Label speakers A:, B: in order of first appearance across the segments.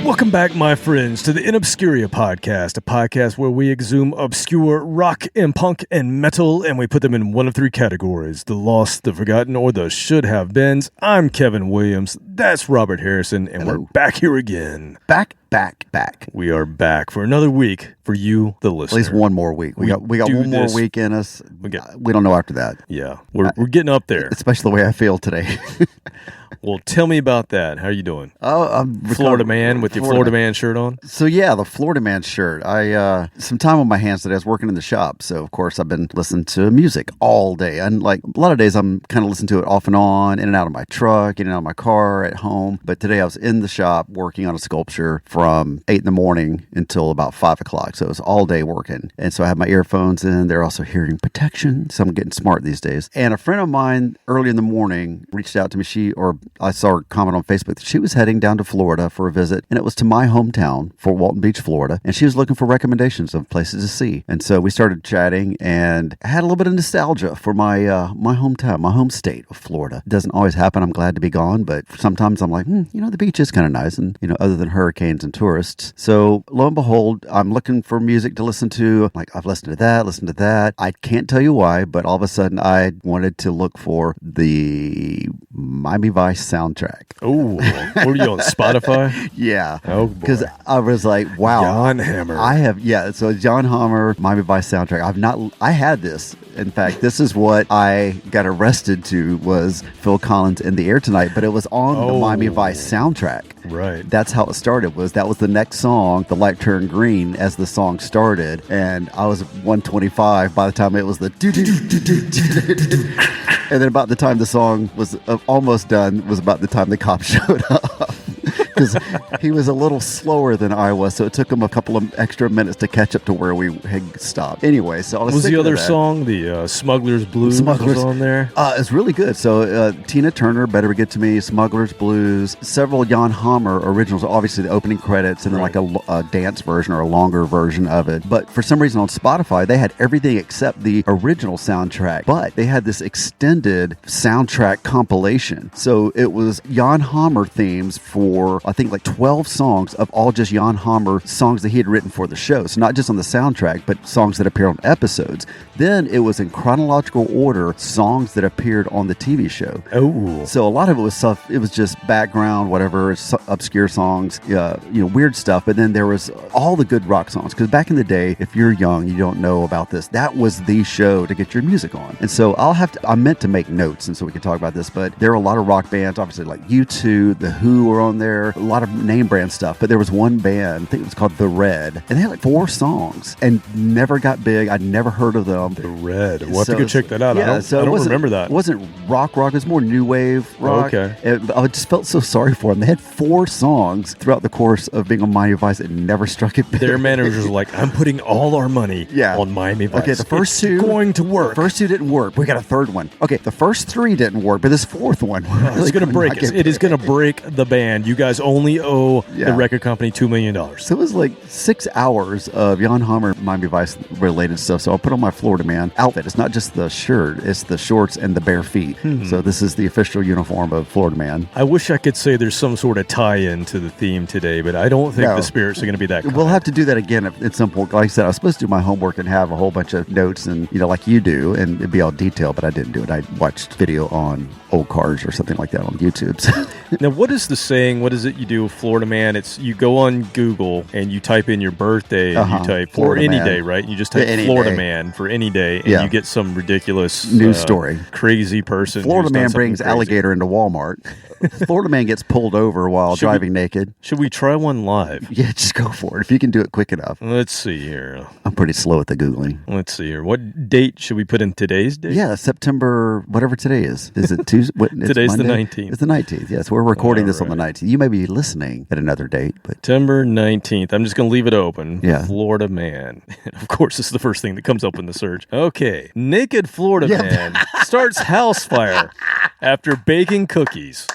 A: Welcome back, my friends, to the InObscuria Podcast, a podcast where we exhume obscure rock and punk and metal, and we put them in one of three categories: the lost, the forgotten, or the should-have-beens. I'm Kevin Williams. That's Robert Harrison, and
B: Hello.
A: We're back here again.
B: Back.
A: We are back for another week for you, the listener.
B: At least one more week. We got one more week in us. We don't know after that.
A: Yeah, we're getting up there.
B: Especially the way I feel today.
A: Well, tell me about that. How are you doing?
B: Oh, I'm
A: Florida Man with your Florida Man shirt on?
B: So yeah, the Florida Man shirt. I some time on my hands today. I was working in the shop, so of course I've been listening to music all day. And like a lot of days, I'm kind of listening to it off and on, in and out of my truck, in and out of my car, at home. But today I was in the shop working on a sculpture from 8 in the morning until about 5 o'clock. So it was all day working. And so I have my earphones in. They're also hearing protection. So I'm getting smart these days. And a friend of mine early in the morning reached out to me. I saw her comment on Facebook that she was heading down to Florida for a visit, and it was to my hometown, Fort Walton Beach, Florida, and she was looking for recommendations of places to see. And so we started chatting, and I had a little bit of nostalgia for my my hometown, my home state of Florida. It doesn't always happen. I'm glad to be gone, but sometimes I'm like, the beach is kind of nice, and other than hurricanes and tourists. So lo and behold, I'm looking for music to listen to. Like, I've listened to that. I can't tell you why, but all of a sudden I wanted to look for the Miami Vice soundtrack.
A: Oh, what are you on, Spotify?
B: Yeah.
A: Oh, boy.
B: Because I was like, wow.
A: John Hammer.
B: So John Hammer, Miami Vice soundtrack. I had this. In fact, this is what I got arrested to, was Phil Collins' In the Air Tonight, but it was on the Miami Vice soundtrack.
A: Right.
B: That's how it started. That was the next song, The Light Turned Green, as the song started. And I was 125 by the time it was the and then about the time the song was almost done was about the time the cop showed up. Because he was a little slower than I was, so it took him a couple of extra minutes to catch up to where we had stopped. Anyway, so I was
A: the other song, the Smuggler's Blues, was on there?
B: It's really good. So Tina Turner, Better Get to Me, Smuggler's Blues, several Jan Hammer originals, obviously the opening credits, and then like a dance version or a longer version of it. But for some reason on Spotify, they had everything except the original soundtrack, but they had this extended soundtrack compilation. So it was Jan Hammer themes for, I think, like 12 songs of all just Jan Hammer songs that he had written for the show. So not just on the soundtrack, but songs that appear on episodes. Then it was in chronological order, songs that appeared on the TV show.
A: Oh.
B: So a lot of it was stuff, it was just background, whatever, obscure songs, weird stuff. But then there was all the good rock songs. Because back in the day, if you're young, you don't know about this, that was the show to get your music on. And so I meant to make notes, and so we could talk about this, but there were a lot of rock bands, obviously like U2, The Who were on there, a lot of name brand stuff, but there was one band, I think it was called The Red, and they had like 4 songs and never got big. I'd never heard of them.
A: The Red. We'll have to go check that out.
B: Yeah,
A: I don't remember that.
B: It wasn't rock. It was more new wave rock.
A: Okay.
B: I just felt so sorry for them. They had 4 songs throughout the course of being on Miami Vice and never struck it big.
A: Their managers were like, I'm putting all our money on Miami Vice.
B: Okay, the first two
A: going to work.
B: The first 2 didn't work. We got a third one. Okay, the first 3 didn't work, but this 4th one
A: it's going to break us. It is going to break the band. You guys only owe the record company $2 million.
B: So it was like 6 hours of Jan Hammer, Miami Vice related stuff. So I'll put on my Florida Man outfit. It's not just the shirt, it's the shorts and the bare feet. So this is the official uniform of Florida Man.
A: I wish I could say there's some sort of tie-in to the theme today, but I don't think the spirits are going to be that kind.
B: We'll have to do that again at some point. Like I said, I was supposed to do my homework and have a whole bunch of notes and, like you do, and it'd be all detailed, but I didn't do it. I watched video on old cars or something like that on YouTube.
A: Now, what is the saying? What is it you do, Florida Man? It's you go on Google and you type in your birthday and you type
B: Florida
A: for any
B: Man.
A: day, right? You just type Florida Man for any day and you get some ridiculous
B: news story.
A: Crazy person.
B: Florida Man brings alligator into Walmart. Florida Man gets pulled over while driving naked.
A: Should we try one live?
B: Yeah, just go for it. If you can do it quick enough.
A: Let's see here.
B: I'm pretty slow at the Googling.
A: Let's see here. What date should we put in today's date?
B: Yeah, September, whatever today is. Is it Tuesday?
A: Today's
B: Monday?
A: the 19th.
B: It's the 19th, yes. We're recording this on the 19th. You may be listening at another date, but
A: September 19th. I'm just going to leave it open.
B: Yeah.
A: Florida Man. Of course, this is the first thing that comes up in the search. Okay. Naked Florida Man starts house fire. After baking cookies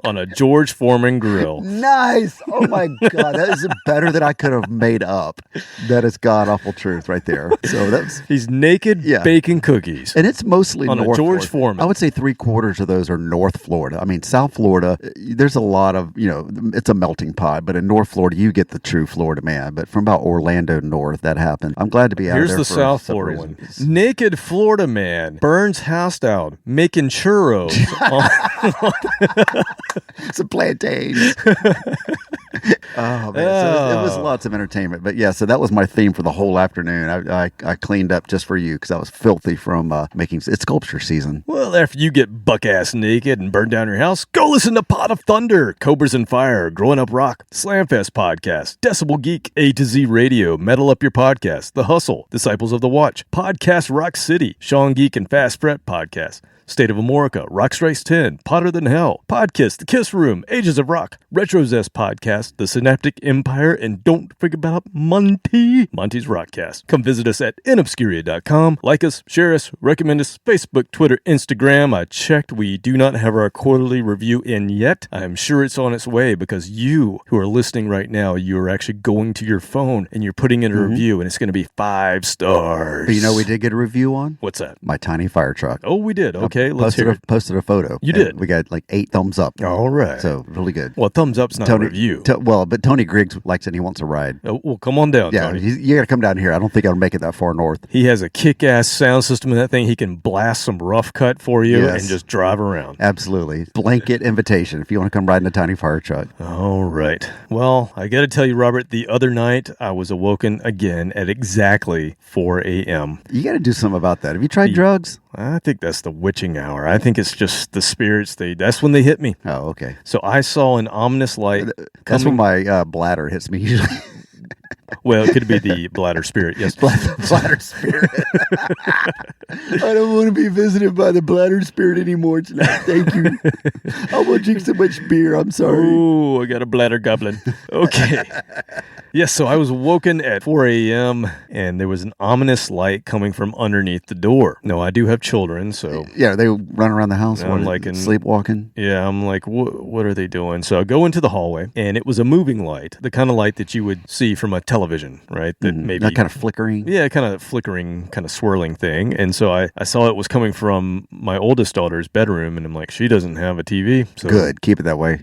A: on a George Foreman grill.
B: Nice. Oh my God. That is better than I could have made up. That is god awful truth right there. So that's
A: He's naked baking cookies.
B: And it's mostly
A: on
B: North
A: a George
B: Florida.
A: Foreman.
B: I would say 3/4 of those are North Florida. I mean, South Florida, there's a lot of, it's a melting pot, but in North Florida, you get the true Florida man. But from about Orlando north, that happened. I'm glad to be out
A: Here's
B: there.
A: the
B: for
A: South
B: several
A: Florida one.
B: reasons.
A: Naked Florida man burns house down making churros.
B: Some plantains. Oh man, so it was lots of entertainment. But yeah, so that was my theme for the whole afternoon. I cleaned up just for you because I was filthy from making. It's sculpture season.
A: Well, after you get buck-ass naked and burn down your house, go listen to Pot of Thunder, Cobras and Fire, Growing Up Rock, Slamfest Podcast, Decibel Geek, A to Z Radio, Metal Up Your Podcast, The Hustle, Disciples of the Watch, Podcast Rock City, Sean Geek and Fast Fret Podcast, State of Amorica, Rock Strikes 10, Potter Than Hell, Podkiss, The Kiss Room, Ages of Rock, Retro Zest Podcast, The Synaptic Empire, and don't forget about Monty's Rockcast. Come visit us at InObscuria.com. Like us, share us, recommend us, Facebook, Twitter, Instagram. I checked. We do not have our quarterly review in yet. I'm sure it's on its way because you who are listening right now, you are actually going to your phone and you're putting in a review and it's going to be 5 stars.
B: But we did get a review on?
A: What's that?
B: My tiny fire truck.
A: Oh, we did. Okay, let's hear it.
B: Posted a photo.
A: You did?
B: We got like 8 thumbs up.
A: All right.
B: So really good.
A: Well, thumbs up's not a review.
B: But Tony Griggs likes it and he wants a ride.
A: Oh, well, come on down,
B: Yeah,
A: Tony.
B: you got to come down here. I don't think I'll make it that far north.
A: He has a kick-ass sound system in that thing. He can blast some rough cut for you and just drive around.
B: Absolutely. Blanket invitation if you want to come ride in a tiny fire truck.
A: All right. Well, I got to tell you, Robert, the other night I was awoken again at exactly 4 a.m.
B: You got to do something about that. Have you tried drugs?
A: I think that's the witching hour. I think it's just the spirits. That's when they hit me.
B: Oh, okay.
A: So I saw an ominous light.
B: That's when my bladder hits me usually.
A: Well, it could be the bladder spirit. Yes,
B: bladder spirit. I don't want to be visited by the bladder spirit anymore tonight. Thank you. I won't drink so much beer. I'm sorry.
A: Oh, I got a bladder goblin. Okay. Yes, so I was woken at 4 a.m. and there was an ominous light coming from underneath the door. No, I do have children, so...
B: Yeah, they run around the house sleepwalking?
A: Yeah, I'm like, what are they doing? So I go into the hallway, and it was a moving light, the kind of light that you would see from a television, right? That maybe...
B: That kind of flickering?
A: Yeah, kind of flickering, kind of swirling thing. And so I saw it was coming from my oldest daughter's bedroom, and I'm like, she doesn't have a TV. So
B: good, keep it that way.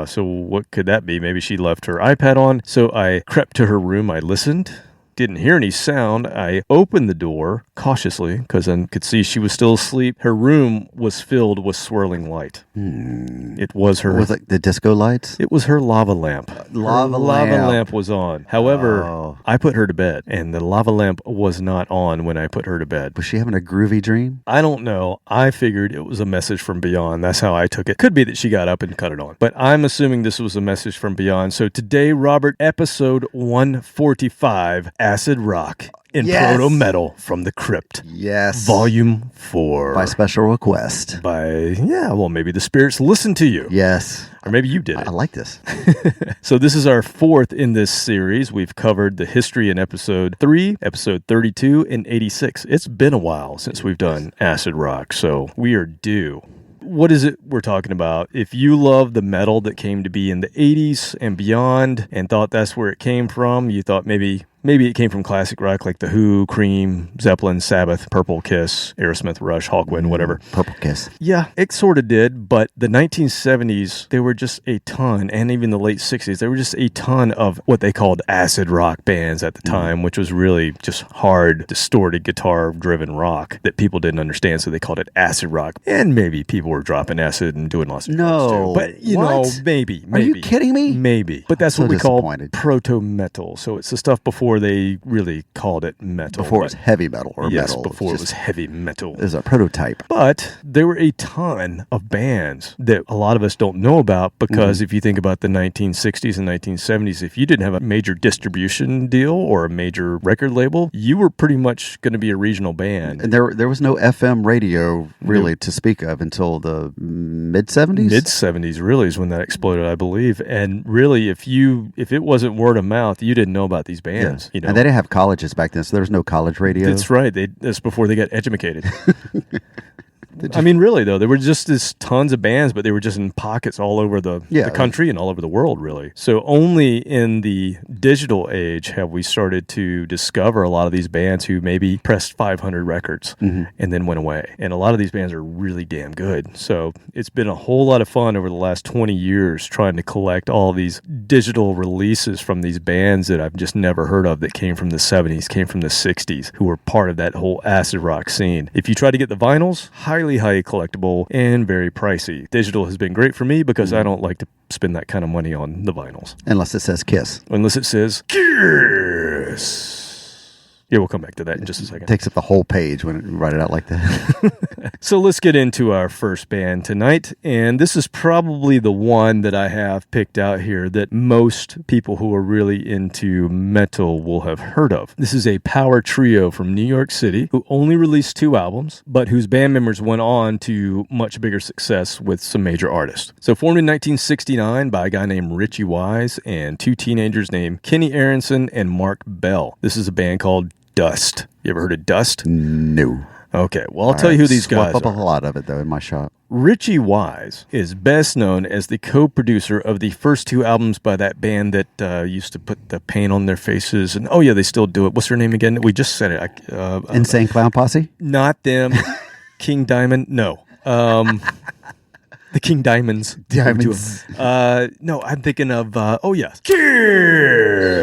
A: So what could that be? Maybe she left her iPad on. So I crept to her room. I listened. Didn't hear any sound. I opened the door cautiously because I could see she was still asleep. Her room was filled with swirling light. It was her...
B: Was it the disco lights?
A: It was her lava lamp.
B: Lava
A: lamp was on. However, I put her to bed, and the lava lamp was not on when I put her to bed.
B: Was she having a groovy dream?
A: I don't know. I figured it was a message from beyond. That's how I took it. Could be that she got up and cut it on. But I'm assuming this was a message from beyond. So today, Robert, episode 145, Acid Rock in Proto Metal from the Crypt.
B: Yes.
A: Volume 4.
B: By special request.
A: Maybe the spirits listened to you.
B: Yes.
A: Or maybe you did it.
B: I like this.
A: So this is our 4th in this series. We've covered the history in episode 3, episode 32, and 86. It's been a while since we've done Acid Rock, so we are due. What is it we're talking about? If you love the metal that came to be in the 80s and beyond and thought that's where it came from, you thought maybe it came from classic rock like The Who, Cream, Zeppelin, Sabbath, Purple Kiss, Aerosmith, Rush, Hawkwind, whatever.
B: Purple Kiss.
A: Yeah, it sort of did, but the 1970s, there were just a ton, and even the late 60s, there were just a ton of what they called acid rock bands at the time, which was really just hard, distorted, guitar-driven rock that people didn't understand, so they called it acid rock. And maybe people were dropping acid and doing lots of drugs too. But, maybe.
B: Are you kidding me?
A: Maybe. But that's what we call Proto Metal. So it's the stuff before they really called it metal.
B: Before it was heavy metal or
A: yes,
B: metal.
A: Before it was heavy metal.
B: It was a prototype.
A: But there were a ton of bands that a lot of us don't know about because if you think about the 1960s and 1970s, if you didn't have a major distribution deal or a major record label, you were pretty much going to be a regional band.
B: And there was no FM radio really to speak of until the mid-70s?
A: Mid-70s really is when that exploded, I believe. And really, if it wasn't word of mouth, you didn't know about these bands.
B: You know? And they didn't have colleges back then, so there was no college radio.
A: That's right. That's before they got educated. I mean, really, though, there were just this tons of bands, but they were just in pockets all over the country and all over the world, really. So only in the digital age have we started to discover a lot of these bands who maybe pressed 500 records and then went away. And a lot of these bands are really damn good. So it's been a whole lot of fun over the last 20 years trying to collect all these digital releases from these bands that I've just never heard of that came from the 70s, came from the 60s, who were part of that whole acid rock scene. If you try to get the vinyls, highly collectible and very pricey. Digital has been great for me because I don't like to spend that kind of money on the vinyls.
B: Unless it says Kiss.
A: Unless it says Kiss. Yeah, we'll come back to that in just a second.
B: It takes up the whole page when you write it out like that.
A: So let's get into our first band tonight. And this is probably the one that I have picked out here that most people who are really into metal will have heard of. This is a power trio from New York City who only released 2 albums, but whose band members went on to much bigger success with some major artists. So formed in 1969 by a guy named Richie Wise and 2 teenagers named Kenny Aronson and Mark Bell. This is a band called Dust. You ever heard of Dust?
B: No.
A: Okay, well, I'll tell you who these guys
B: up
A: are.
B: a lot of it, though, in my shop.
A: Richie Wise is best known as the co-producer of the first 2 albums by that band that used to put the paint on their faces. And oh, yeah, they still do it. What's their name again? We just said it.
B: Insane Clown Posse?
A: Not them. King Diamond? No. The King Diamonds.
B: Diamonds.
A: No, I'm thinking of, Kiss.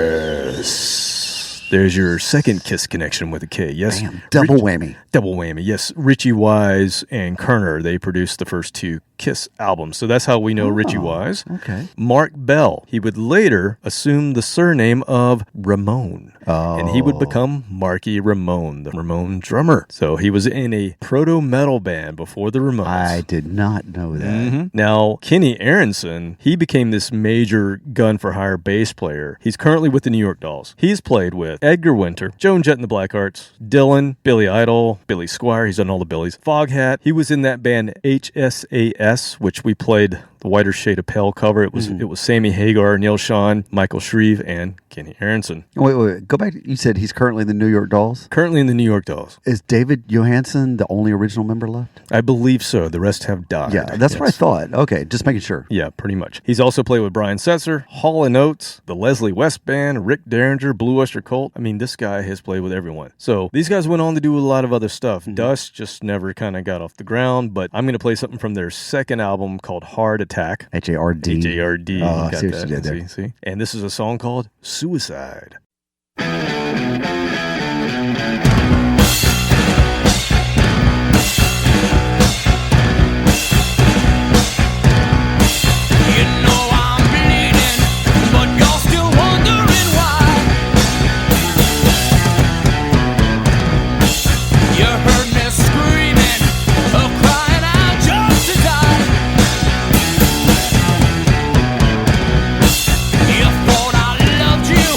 A: There's your second Kiss connection with a K. Yes.
B: Damn, double whammy.
A: Double whammy. Yes. Richie Wise and Kerner, they produced the first 2 Kiss albums. So that's how we know Richie Wise.
B: Okay.
A: Mark Bell, he would later assume the surname of Ramone. And he would become Marky Ramone, the Ramone drummer. So he was in a Proto Metal band before the Ramones.
B: I did not know that.
A: Now, Kenny Aronson, he became this major gun-for-hire bass player. He's currently with the New York Dolls. He's played with Edgar Winter, Joan Jett and the Blackhearts, Dylan, Billy Idol, Billy Squire, he's done all the Billies, Foghat. He was in that band HSAS, which we played the Whiter Shade of Pale cover. It was Sammy Hagar, Neil Schon, Michael Shreve, and Kenny Aronson.
B: Wait. Go back. You said he's currently in the New York Dolls?
A: Currently in the New York Dolls.
B: Is David Johansen the only original member left?
A: I believe so. The rest have died.
B: Yeah, that's what I thought. Okay, just making sure.
A: Yeah, pretty much. He's also played with Brian Setzer, Hall & Oates, the Leslie West Band, Rick Derringer, Blue Oyster Cult. I mean, this guy has played with everyone. So these guys went on to do a lot of other stuff. Dust just never kind of got off the ground, but I'm going to play something from their second album called Hard Attack.
B: H-A-R-D.
A: H-A-R-D.
B: Oh, I see what you did there.
A: See? And this is a song called Suicide.
C: You thought I loved you,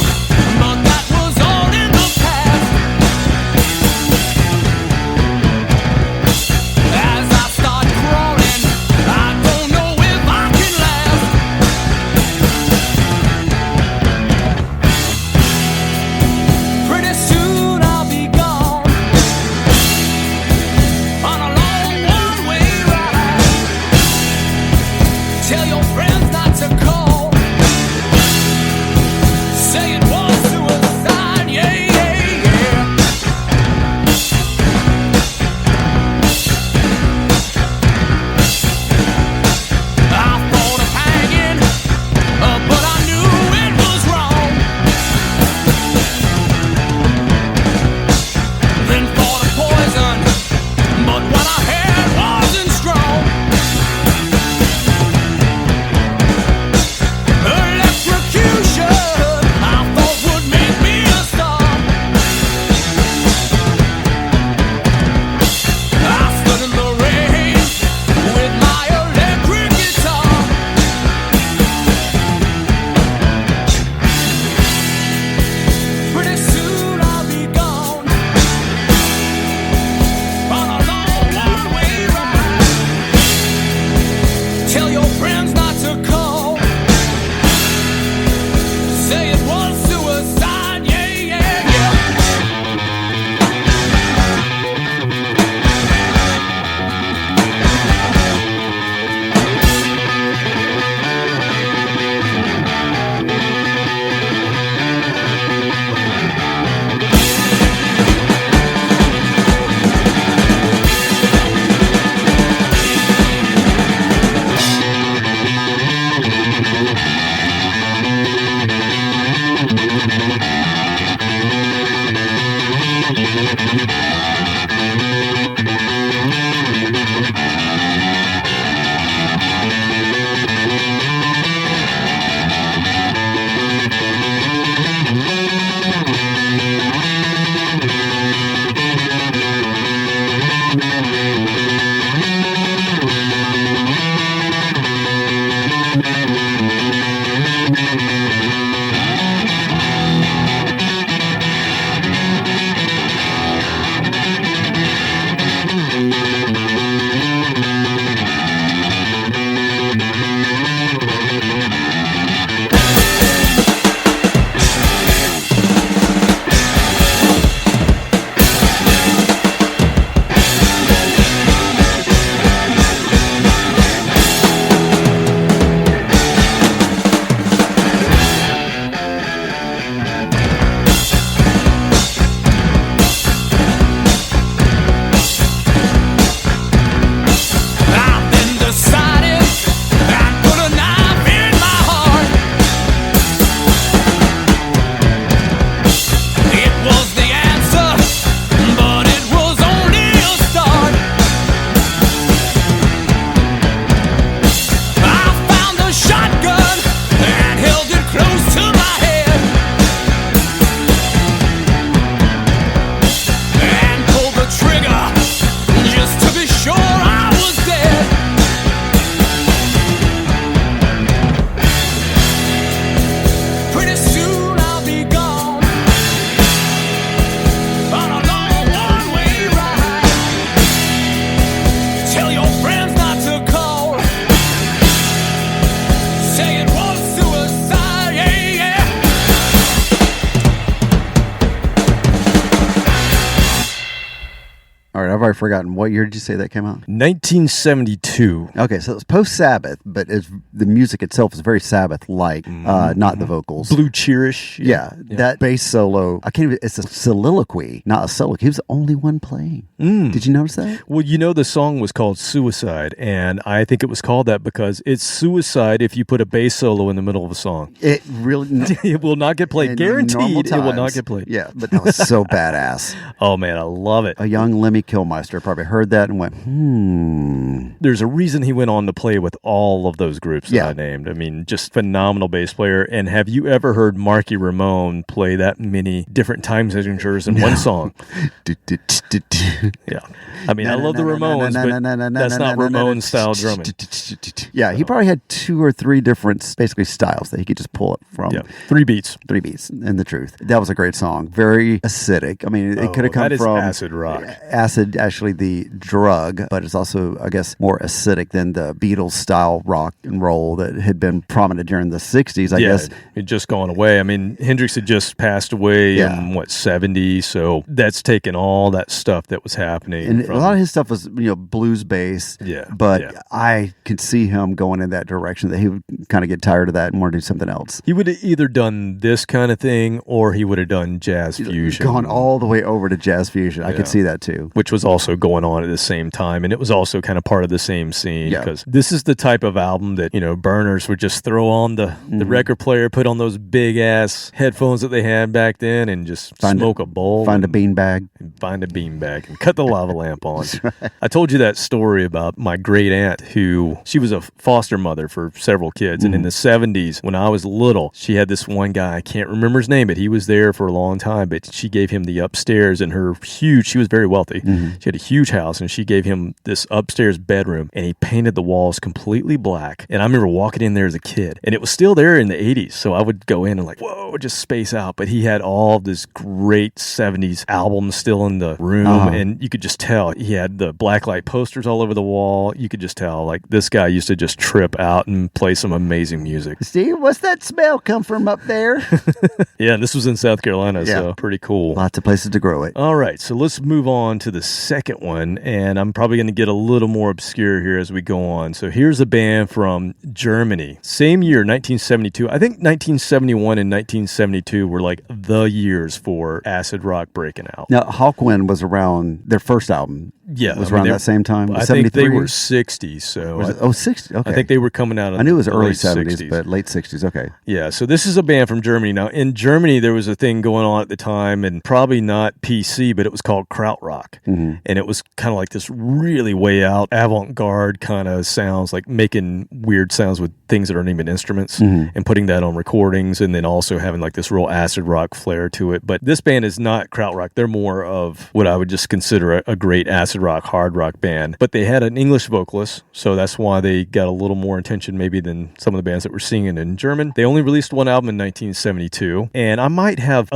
B: I've already forgotten. What year did you say that came out?
A: 1972.
B: Okay, so it's post-Sabbath, but the music itself is very Sabbath-like, not the vocals.
A: Blue cheerish.
B: Yeah, that bass solo, I can't even, it's a soliloquy, not a solo. He was the only one playing. Did you notice that?
A: Well, the song was called Suicide, and I think it was called that because it's suicide if you put a bass solo in the middle of a song.
B: It really...
A: It will not get played. Guaranteed it will not get played.
B: Yeah, but that was so badass.
A: Oh, man, I love it.
B: A young Lemmy Kilmister probably heard that and went,
A: There's a reason he went on to play with all of those groups that I named. I mean, just phenomenal bass player. And have you ever heard Marky Ramone play that many different time signatures in one song? Yeah. I mean, I love the Ramones, but that's not Ramone-style drumming.
B: Yeah, he probably had 2 or 3 different, basically, styles that he could just pull it from.
A: Yeah. 3 beats.
B: 3 beats, and the truth. That was a great song. Very acidic. I mean, it could have come from...
A: acid rock.
B: Acid, actually, the drug, but it's also, I guess, more acidic than the Beatles-style rock and roll that had been prominent during the 60s, I guess.
A: It just gone away. I mean, Hendrix had just passed away in, 70? So that's taken all that stuff that was happening.
B: And a lot of his stuff was, blues based.
A: Yeah.
B: But I could see him going in that direction, that he would kind of get tired of that and want to do something else.
A: He would have either done this kind of thing or he would have done jazz fusion.
B: Gone all the way over to jazz fusion. I could see that too.
A: Which was also going on at the same time. And it was also kind of part of the same scene. Because this is the type of album that, burners would just throw on the record player, put on those big ass headphones that they had back then and just smoke a bowl.
B: Find a beanbag.
A: Find a beanbag and cut the lava lamp on. Right. I told you that story about my great aunt she was a foster mother for several kids. And in the 70s, when I was little, she had this one guy, I can't remember his name, but he was there for a long time. But she gave him the upstairs in her she was very wealthy. She had a huge house and she gave him this upstairs bedroom and he painted the walls completely black. And I remember walking in there as a kid and it was still there in the 80s. So I would go in and whoa, just space out. But he had all of this great 70s albums still in the room. And you could just tell he had the blacklight posters all over the wall. You could just tell this guy used to just trip out and play some amazing music.
B: Steve, what's that smell come from up there?
A: Yeah, this was in South Carolina, so pretty cool.
B: Lots of places to grow it.
A: All right, so let's move on to the second one, and I'm probably going to get a little more obscure here as we go on. So here's a band from Germany. Same year, 1972. I think 1971 and 1972 were the years for acid rock breaking out.
B: Now, Hawkwind was around their first album.
A: Yeah,
B: was around that same time.
A: I think they were 60s. So
B: 60. Okay,
A: I think they were coming out.
B: I knew it was early
A: 70s,
B: 70s, but late 60s. Okay,
A: yeah. So this is a band from Germany. Now in Germany, there was a thing going on at the time, and probably not PC, but it was called krautrock, and it was kind of like this really way out avant-garde kind of sounds, like making weird sounds with things that aren't even instruments, and putting that on recordings, and then also having like this real acid rock flair to it. But this band is not krautrock. They're more of what I would just consider a great acid rock, hard rock band. But they had an English vocalist, so that's why they got a little more attention maybe than some of the bands that were singing in German. They only released one album in 1972, and I might have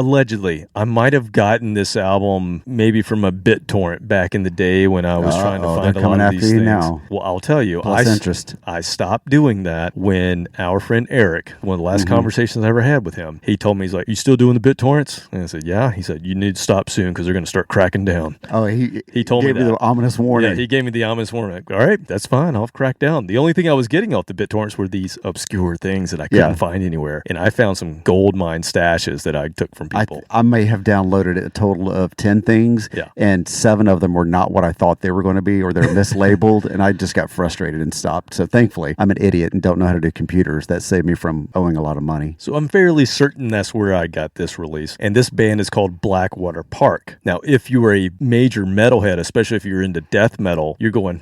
A: gotten this album maybe from a BitTorrent back in the day when I was trying to find a lot of these things. Now. Well, I'll tell you, I stopped doing that when our friend Eric, one of the last conversations I ever had with him, he told me, he's like, "You still doing the BitTorrents?" And I said, "Yeah." He said, "You need to stop soon because they're going to start cracking down."
B: Oh, he
A: told me that.
B: The ominous warning.
A: Yeah, he gave me the ominous warning. All right, that's fine. I'll crack down. The only thing I was getting off the BitTorrents were these obscure things that I couldn't find anywhere. And I found some gold mine stashes that I took from people.
B: I may have downloaded a total of 10 things, and 7 of them were not what I thought they were going to be, or they're mislabeled, and I just got frustrated and stopped. So thankfully, I'm an idiot and don't know how to do computers. That saved me from owing a lot of money.
A: So I'm fairly certain that's where I got this release. And this band is called Blackwater Park. Now, if you were a major metalhead, especially if you're into death metal, you're going,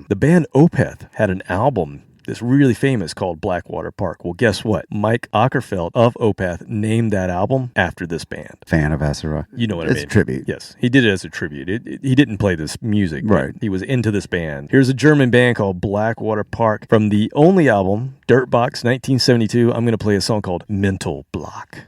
A: the band Opeth had an album that's really famous called Blackwater Park. Well, guess what? Mike Ockerfeldt of Opeth named that album after this band.
B: Fan of acid rock.
A: You know what I mean?
B: It's a tribute.
A: Yes, he did it as a tribute. He didn't play this music.
B: Right.
A: He was into this band. Here's a German band called Blackwater Park from the only album, Dirtbox, 1972. I'm going to play a song called Mental Block.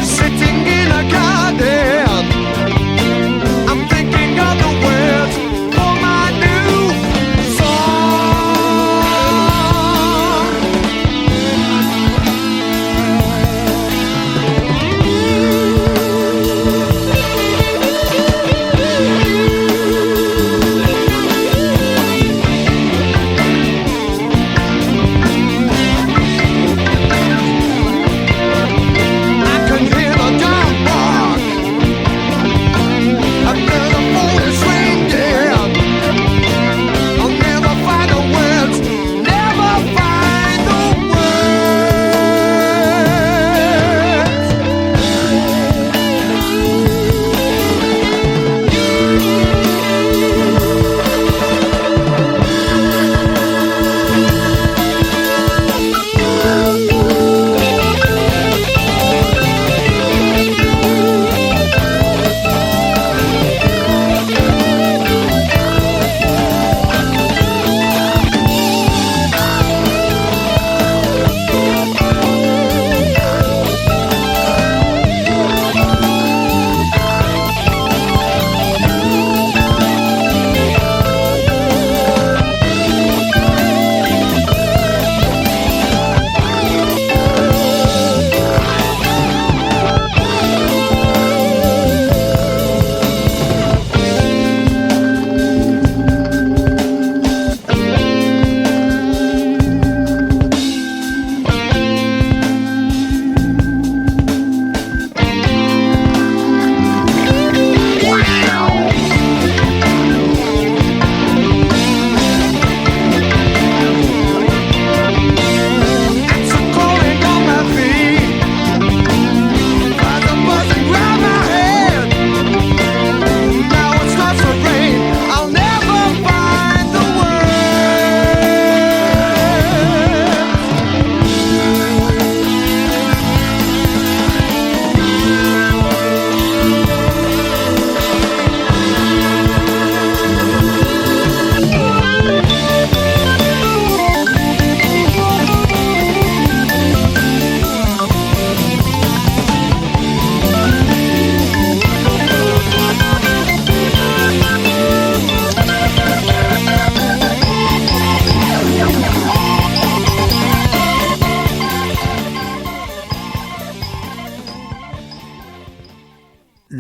C: Sitting in a garden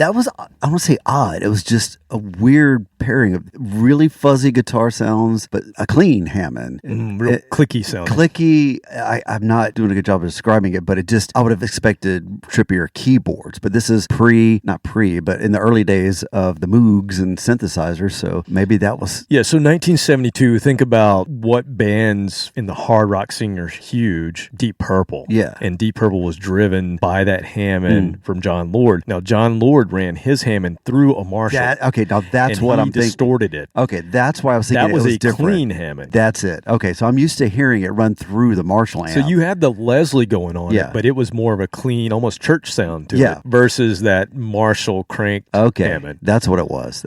B: That was, I don't want to say odd. It was just a weird pairing of really fuzzy guitar sounds, but a clean Hammond.
A: Real clicky sound.
B: Clicky. I'm not doing a good job of describing it, but I would have expected trippier keyboards. But this is but in the early days of the Moogs and synthesizers. So maybe that was.
A: Yeah, so 1972, think about what bands in the hard rock scene are huge. Deep Purple.
B: Yeah.
A: And Deep Purple was driven by that Hammond from John Lord. Now, John Lord ran his Hammond through a Marshall.
B: Now that's what I'm thinking.
A: Distorted it.
B: Okay, that's why I was thinking
A: that was
B: it was
A: a
B: different.
A: clean Hammond.
B: That's it. Okay, so I'm used to hearing it run through the Marshall amp.
A: So you had the Leslie going on it, but it was more of a clean, almost church sound to it versus that Marshall crank Hammond.
B: That's what it was.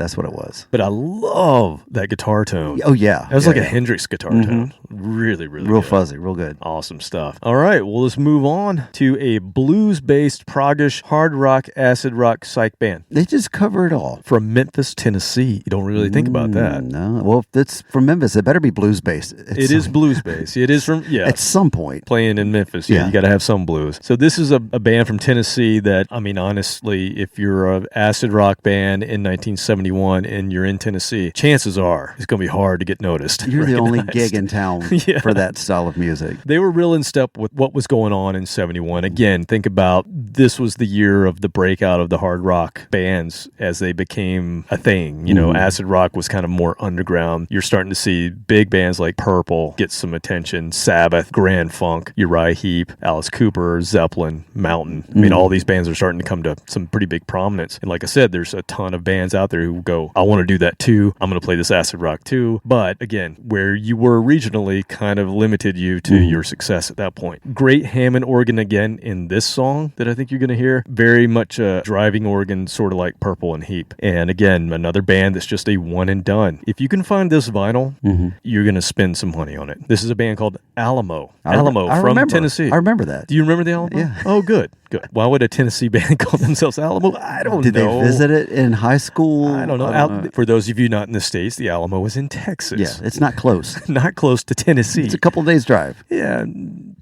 A: But I love that guitar tone.
B: Oh, yeah.
A: That was like a Hendrix guitar tone. Really, really
B: real
A: good.
B: Fuzzy, real good.
A: Awesome stuff. All right, well, let's move on to a blues-based, proggish, hard rock, acid rock psych band.
B: They just cover it all.
A: From Memphis, Tennessee. You don't really think about that.
B: No. Well, if it's from Memphis, it better be blues-based.
A: It is blues-based. It is from,
B: at some point.
A: Playing in Memphis, you got to have some blues. So this is a band from Tennessee that, I mean, honestly, if you're an acid rock band in 1971 and you're in Tennessee, chances are it's going to be hard to get noticed.
B: You're the only gig in town for that style of music.
A: They were real in step with what was going on in 71. Again, think about this was the year of the breakout of the hard rock bands as they became a thing. You know, acid rock was kind of more underground. You're starting to see big bands like Purple get some attention, Sabbath, Grand Funk, Uriah Heep, Alice Cooper, Zeppelin, Mountain. I mean, all these bands are starting to come to some pretty big prominence. And like I said, there's a ton of bands out there who go, I want to do that too. I'm going to play this acid rock too. But again, where you were regionally kind of limited you to your success at that point. Great Hammond organ again in this song that I think you're going to hear. Very much a driving organ, sort of like Purple and Heap. And again, another band that's just a one and done. If you can find this vinyl, you're going to spend some money on it. This is a band called Alamo. From Tennessee.
B: I remember that.
A: Do you remember the Alamo?
B: Yeah.
A: Oh, good. Why would a Tennessee band call themselves Alamo? I don't know.
B: Did they visit it in high school?
A: I don't know. For those of you not in the States, the Alamo was in Texas.
B: Yeah, it's not close.
A: Not close to Tennessee.
B: It's a couple of days drive.
A: Yeah.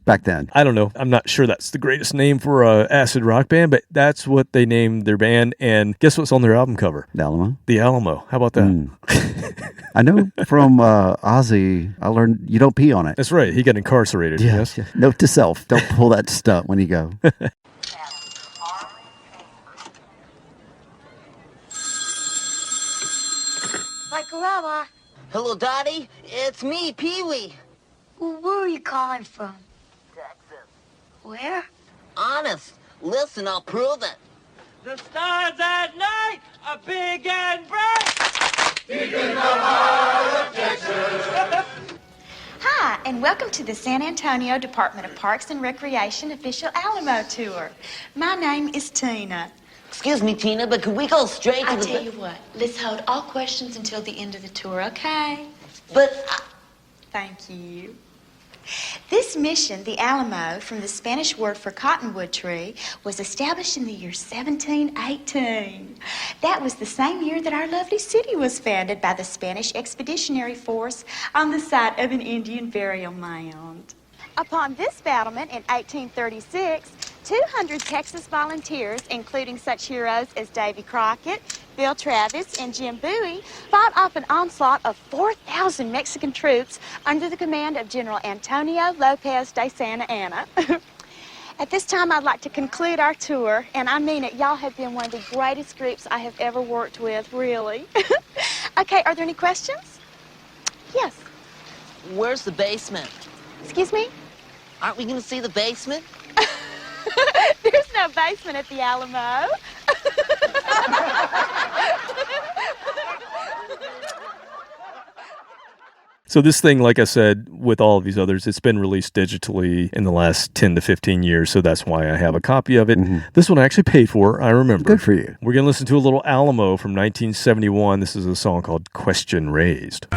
B: Back then.
A: I don't know. I'm not sure that's the greatest name for a acid rock band, but that's what they named their band. And guess what's on their album cover?
B: The Alamo.
A: The Alamo. How about that?
B: I know from Ozzy, I learned you don't pee on it.
A: That's right. He got incarcerated. Yes.
B: Yeah. Note to self, don't pull that stunt when you go.
C: Hello, Dottie. It's me, Pee-wee.
D: Well, where are you calling from?
C: Texas.
D: Where?
C: Honest. Listen, I'll prove it.
E: The stars at night are big and bright.
F: Deep in the heart of Texas.
D: Hi, and welcome to the San Antonio Department of Parks and Recreation official Alamo tour. My name is Tina.
C: Excuse me, Tina, but could we go straight to
D: I
C: the...
D: tell you what, let's hold all questions until the end of the tour, okay?
C: But...
D: Thank you. This mission, the Alamo, from the Spanish word for cottonwood tree, was established in the year 1718. That was the same year that our lovely city was founded by the Spanish Expeditionary Force on the site of an Indian burial mound. Upon this battlement in 1836, 200 Texas volunteers, including such heroes as Davy Crockett, Bill Travis, and Jim Bowie, fought off an onslaught of 4,000 Mexican troops under the command of General Antonio Lopez de Santa Anna. At this time, I'd like to conclude our tour, and I mean it, y'all have been one of the greatest groups I have ever worked with, really. Okay, are there any questions? Yes.
C: Where's the basement?
D: Excuse me?
C: Aren't we going to see the basement?
D: There's no basement at the Alamo.
A: So this thing, like I said, with all of these others, it's been released digitally in the last 10 to 15 years, so that's why I have a copy of it. This one I actually paid for, I remember.
B: Good for you.
A: We're going to listen to a little Alamo from 1971. This is a song called Question Raised.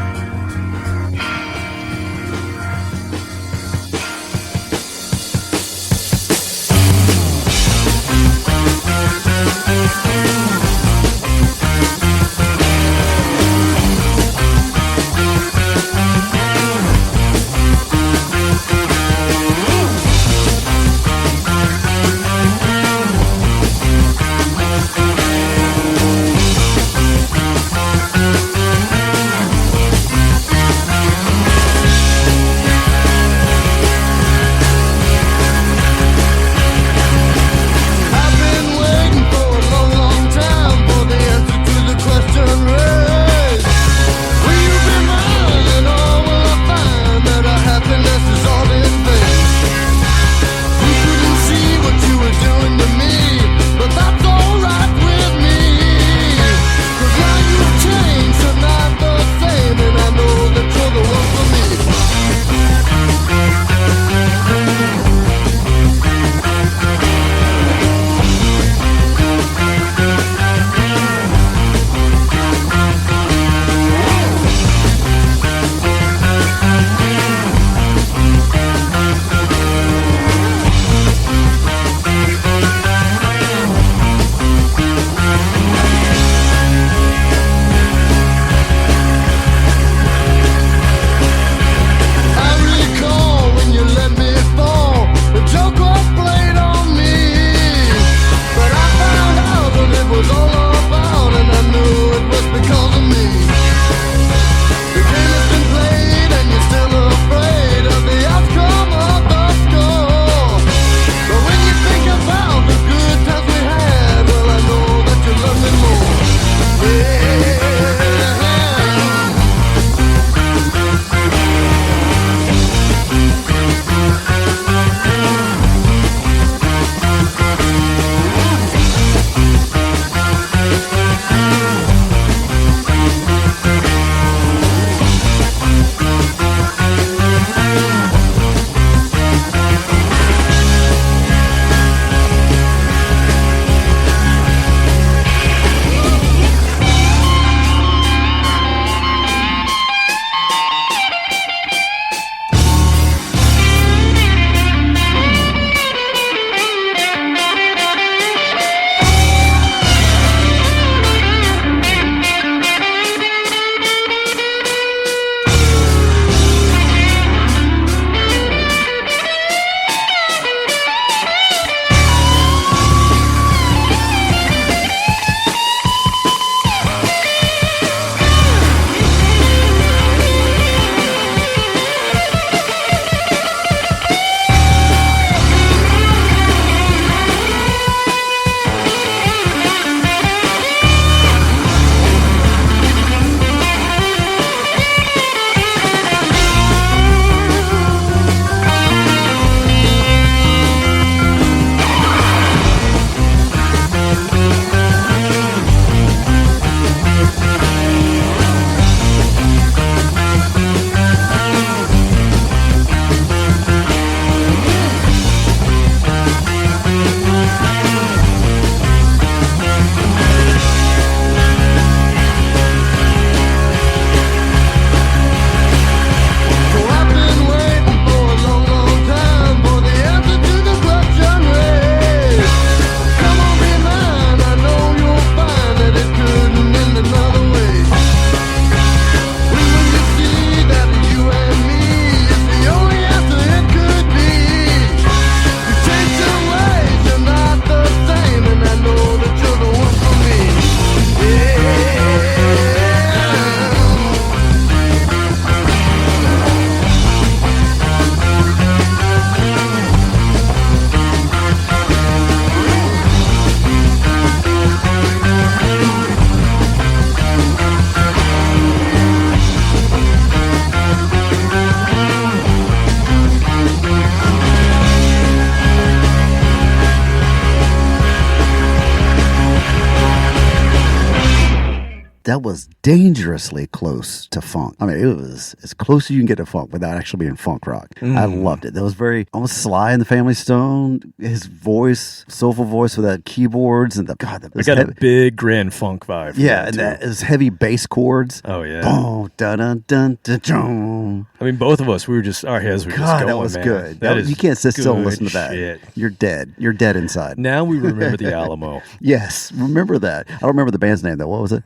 B: that was dangerously close to funk. I mean, it was as close as you can get to funk without actually being funk rock. I loved it. That was very almost Sly and the Family Stone. His voice, soulful voice with that keyboards and
A: I got a big Grand Funk vibe.
B: Yeah, and that is heavy bass chords.
A: Oh yeah.
B: Boom, dun dun dun dun dun.
A: I mean, both of us, we were just our heads were just going.
B: That was
A: man.
B: good.
A: That is
B: you can't sit still and listen to that.
A: shit.
B: You're dead. You're dead inside.
A: Now we remember the Alamo.
B: Yes, remember that. I don't remember the band's name though. What was it?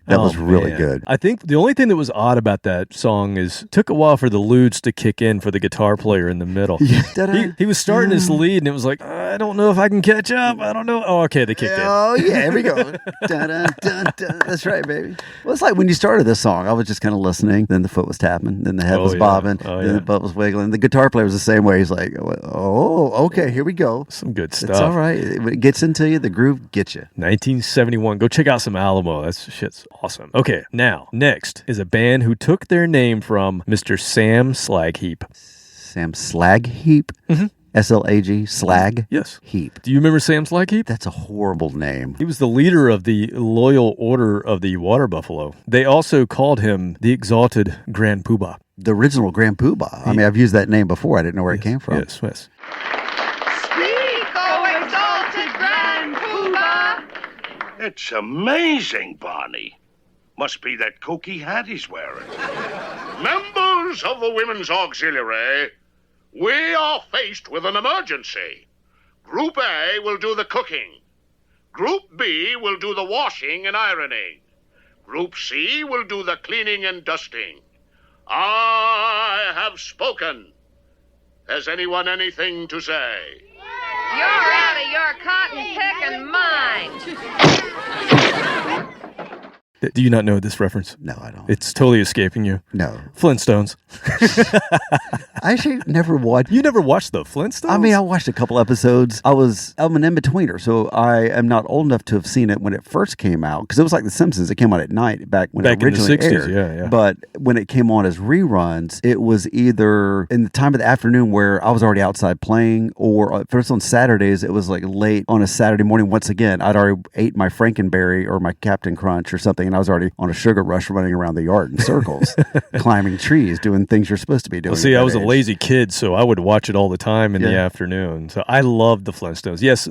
B: That was really good.
A: I think the only thing that was odd about that song is it took a while for the lewds to kick in for the guitar player in the middle.
B: Yeah.
A: He was starting his lead and it was like, I don't know if I can catch up. I don't know. Oh, okay, they kicked in.
B: Oh, yeah, here we go. Dun, dun, dun, dun. That's right, baby. Well, it's like when you started this song, I was just kind of listening. Then the foot was tapping. Then the head was bobbing. Then the butt was wiggling. The guitar player was the same way. He's like, oh, okay, here we go.
A: Some good stuff.
B: It's all right. When it gets into you, the groove gets you.
A: 1971. Go check out some Alamo. That shit's awesome. Okay, now, next is a band who took their name from Mr. Sam Slagheap.
B: Sam Slagheap?
A: Mm-hmm.
B: S-L-A-G, Slag?
A: Yes.
B: Heap.
A: Do you remember Sam Slagheap?
B: That's a horrible name.
A: He was the leader of the Loyal Order of the Water Buffalo. They also called him the Exalted Grand Poobah.
B: The original Grand Poobah. I mean, I've used that name before. I didn't know where it came from.
A: Yes.
F: Speak, O exalted Grand Poobah!
G: It's amazing, Barney. Must be that cokey hat he's wearing. Members of the Women's Auxiliary, we are faced with an emergency. Group A will do the cooking. Group B will do the washing and ironing. Group C will do the cleaning and dusting. I have spoken. Has anyone anything to say?
H: You're out of your cotton picking mind.
A: Do you not know this reference?
B: No, I don't.
A: It's totally escaping you.
B: No.
A: Flintstones.
B: I actually never watched.
A: You never watched the Flintstones?
B: I mean, I watched a couple episodes. I'm an in-betweener, so I am not old enough to have seen it when it first came out, because it was like The Simpsons. It came out at night back when it originally
A: in the 60s,
B: aired.
A: yeah.
B: But when it came on as reruns, it was either in the time of the afternoon where I was already outside playing, or first on Saturdays, it was like late on a Saturday morning. Once again, I'd already ate my Frankenberry or my Captain Crunch or something, and I was already on a sugar rush running around the yard in circles, climbing trees, doing things you're supposed to be doing.
A: Well, see, I was a lazy kid, so I would watch it all the time in the afternoon. So I loved the Flintstones. Yes,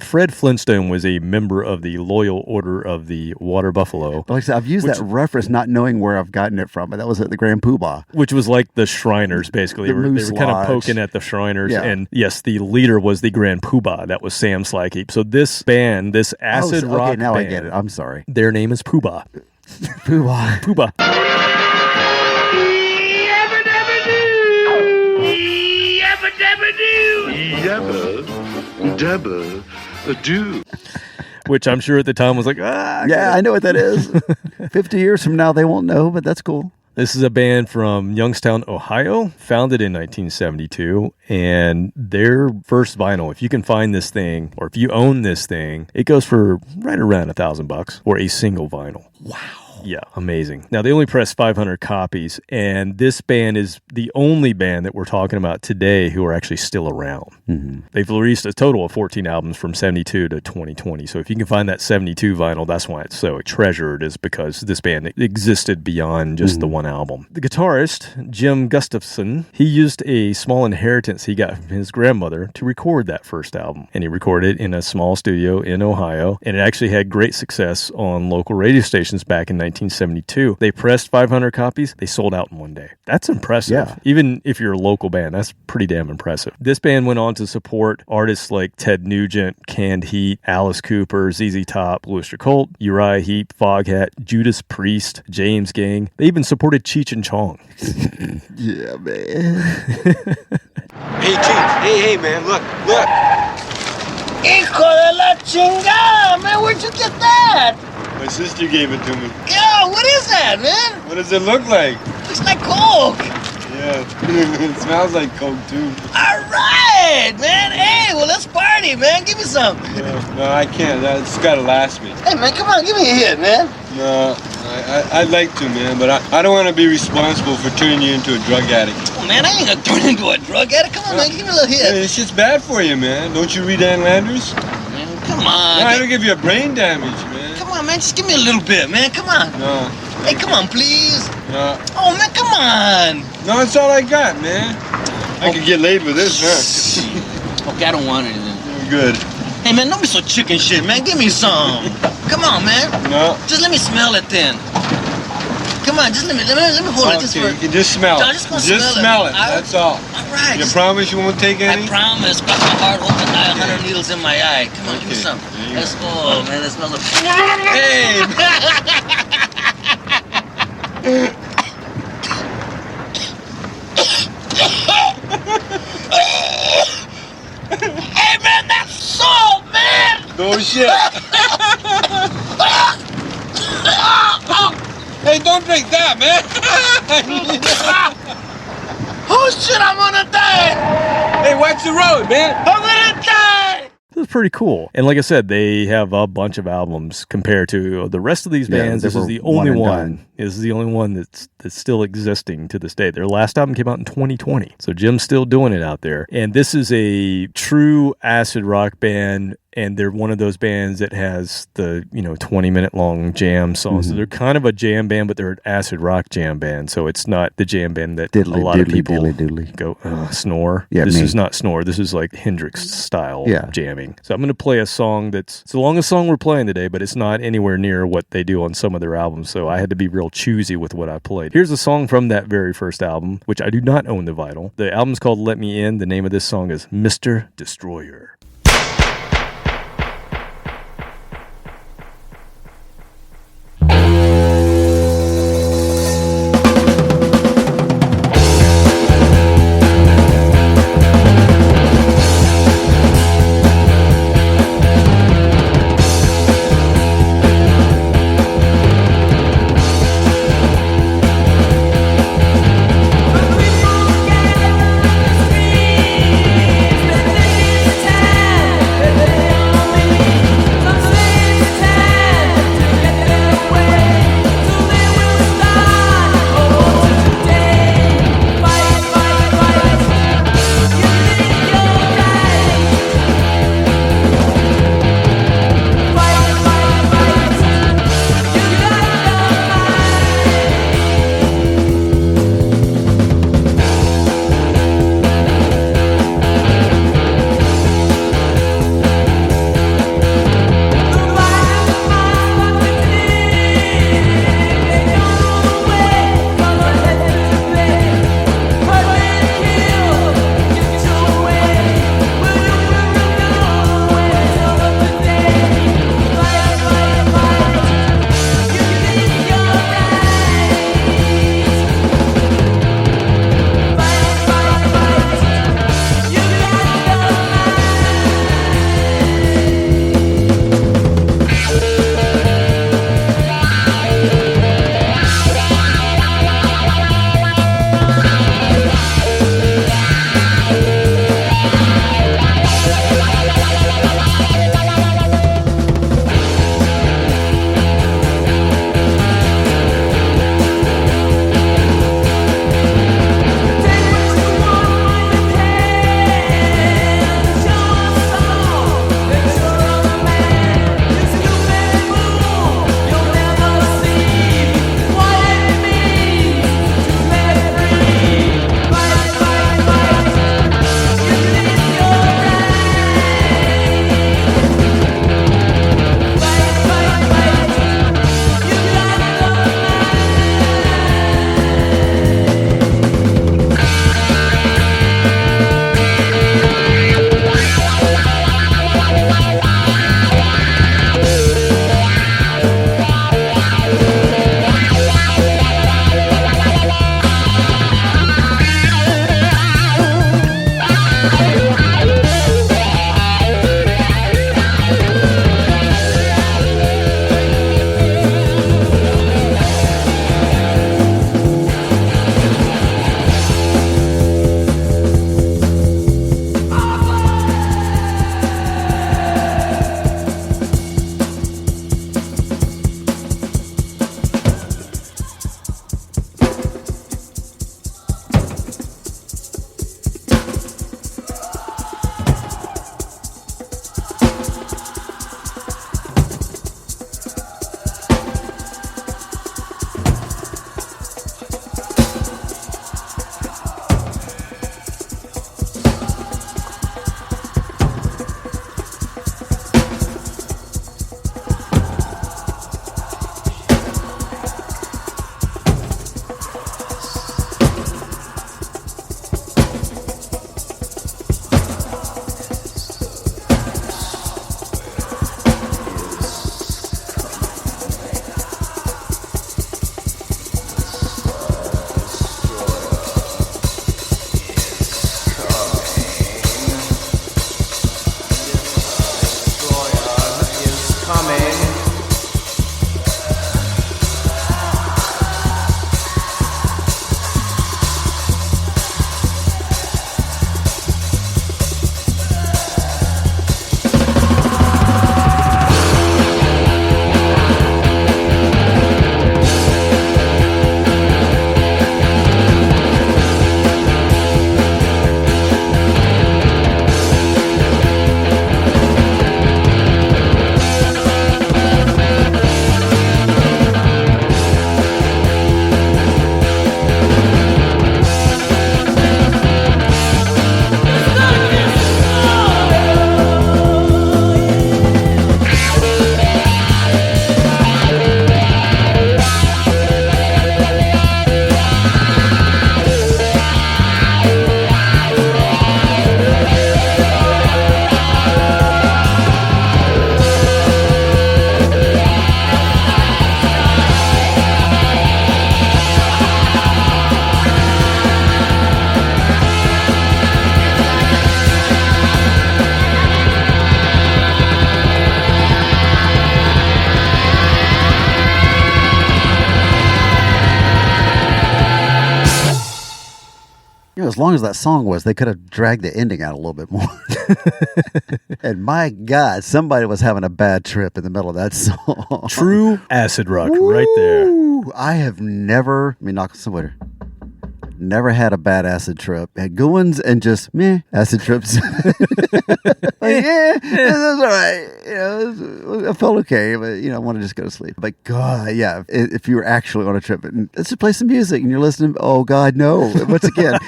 A: Fred Flintstone was a member of the Loyal Order of the Water Buffalo.
B: But like I said, I've used that reference not knowing where I've gotten it from, but that was at the Grand Poobah.
A: Which was like the Shriners, basically. They were kind of poking at the Shriners. Yeah. And yes, the leader was the Grand Poobah. That was Sam Slagheap. So this band, this acid rock
B: okay, now
A: band,
B: I get it. I'm sorry.
A: Their name is Poobah.
B: Poobah.
A: Poobah.
G: Yabba-dabba-doo.
A: Which I'm sure at the time was like,
B: yeah, I know what that is. 50 years from now, they won't know, but that's cool.
A: This is a band from Youngstown, Ohio, founded in 1972, and their first vinyl, if you can find this thing, or if you own this thing, it goes for right around $1,000 for a single vinyl.
B: Wow.
A: Yeah, amazing. Now, they only pressed 500 copies, and this band is the only band that we're talking about today who are actually still around. Mm-hmm. They've released a total of 14 albums from 72 to 2020, so if you can find that 72 vinyl, that's why it's so treasured, is because this band existed beyond just the one album. The guitarist, Jim Gustafson, he used a small inheritance he got from his grandmother to record that first album, and he recorded it in a small studio in Ohio, and it actually had great success on local radio stations back in 1972. They pressed 500 copies. They sold out in one day. That's impressive.
B: Yeah.
A: Even if you're a local band, that's pretty damn impressive. This band went on to support artists like Ted Nugent, Canned Heat, Alice Cooper, ZZ Top, Bluester Colt, Uriah Heep, Foghat, Judas Priest, James Gang. They even supported Cheech and Chong.
B: Yeah, man.
I: Hey, Cheech. Hey, man, look.
E: Hijo de la chingada, man, where'd you get that?
I: My sister gave it to me.
E: Yeah, what is that, man?
I: What does it look like?
E: Looks like Coke.
I: Yeah, it smells like Coke, too.
E: All right, man. Hey, well, let's party, man. Give me some.
I: No, I can't. It's got to last me.
E: Hey, man, come on. Give me a hit, man.
I: No, I'd like to, man, but I don't want to be responsible for turning you into a drug addict.
E: Oh, man, I ain't gonna turn into a drug addict. Come on, man. Give me a little hit.
I: Hey, this shit's bad for you, man. Don't you read Ann Landers?
E: Man, come on.
I: No, I don't give you a brain damage, man.
E: Come on,
J: man. Just give me a little bit, man. Come on.
I: No.
J: Hey, come on, please.
I: No.
J: Oh, man, come on.
I: No, that's all I got, man. I could get laid with this, huh?
J: Okay, I don't want anything.
I: Good.
J: Hey, man, don't be so chicken shit, man. Give me some. Come on, man.
I: No.
J: Just let me smell it then. Come on, just let me hold it. Just
I: Okay,
J: for...
I: you can just smell it.
J: I'm just gonna
I: Just smell it. That's all.
J: All right.
I: You promise you won't take any?
J: I promise. Cross my heart, hope and die, 100 needles in my eye. Come on, give me some. Let's go, man. That smells like...
I: Hey!
J: Hey, man, that's salt, man!
I: No shit. Hey, don't drink that, man.
J: Oh, shit, I'm gonna die!
I: Hey, watch the road, man.
J: I'm gonna die!
A: This is pretty cool. And like I said, they have a bunch of albums compared to the rest of these bands.
B: they
A: This is
B: were
A: the only
B: one and
A: one.
B: done.
A: This is the only one that's still existing to this day. Their last album came out in 2020. So Jim's still doing it out there. And this is a true acid rock band. And they're one of those bands that has the, 20-minute long jam songs. So they're kind of a jam band, but they're an acid rock jam band. So it's not the jam band that a lot of people go, snore.
B: Yeah,
A: this
B: me.
A: is not snore. This is like Hendrix style
B: Yeah.
A: jamming. So I'm going to play a song it's the longest song we're playing today, but it's not anywhere near what they do on some of their albums. So I had to be real choosy with what I played. Here's a song from that very first album, which I do not own the vinyl. The album's called Let Me In. The name of this song is Mr. Destroyer.
K: Time
B: as long as that song was, they could have dragged the ending out a little bit more. And my God, somebody was having a bad trip in the middle of that song.
A: True acid rock right there.
B: I have never, let me knock on some water. Never had a bad acid trip. Had good ones and just meh acid trips. It was all right. You know, I felt okay, but I want to just go to sleep. But God, yeah, if you were actually on a trip, and let's just play some music and you're listening. Oh God, no! Once again,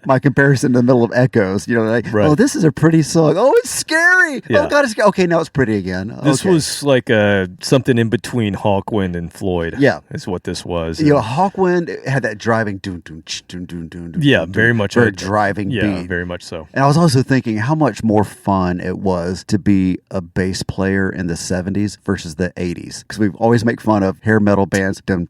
B: my comparison in the middle of echoes. Right. Oh, this is a pretty song. Oh, it's scary. Yeah. Oh God, it's scary. Okay, now it's pretty again.
A: This was like something in between Hawkwind and Floyd.
B: Yeah,
A: is what this was.
B: Hawkwind had that driving
A: yeah, very much
B: very driving beat.
A: Yeah, very much so.
B: And I was also thinking how much more fun it was to be a bass player in the 70s versus the 80s. Because we always make fun of hair metal bands, eighth
A: playing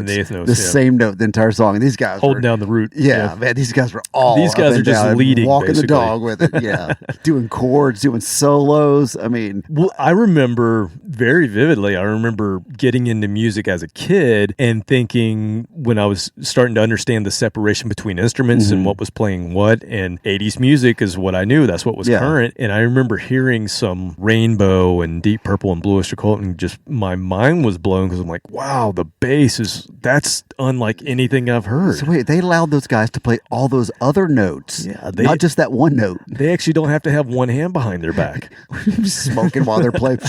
B: notes,
A: the eighth notes,
B: the same note the entire song. And these guys
A: holding down the root.
B: Yeah, man, these guys were all
A: these guys are just leading,
B: walking
A: basically.
B: the dog with it. Yeah, doing chords, doing solos. I mean,
A: well, I remember very vividly. I remember getting into music as a kid and thinking when I was starting to understand the separation between instruments and what was playing what, and 80s music is what I knew. That's what was current. And I remember hearing some Rainbow and Deep Purple and Blue Oyster Cult, and just my mind was blown because I'm like, wow, the bass that's unlike anything I've heard.
B: So wait, they allowed those guys to play all those other notes, not just that one note.
A: They actually don't have to have one hand behind their back.
B: Smoking while they're playing.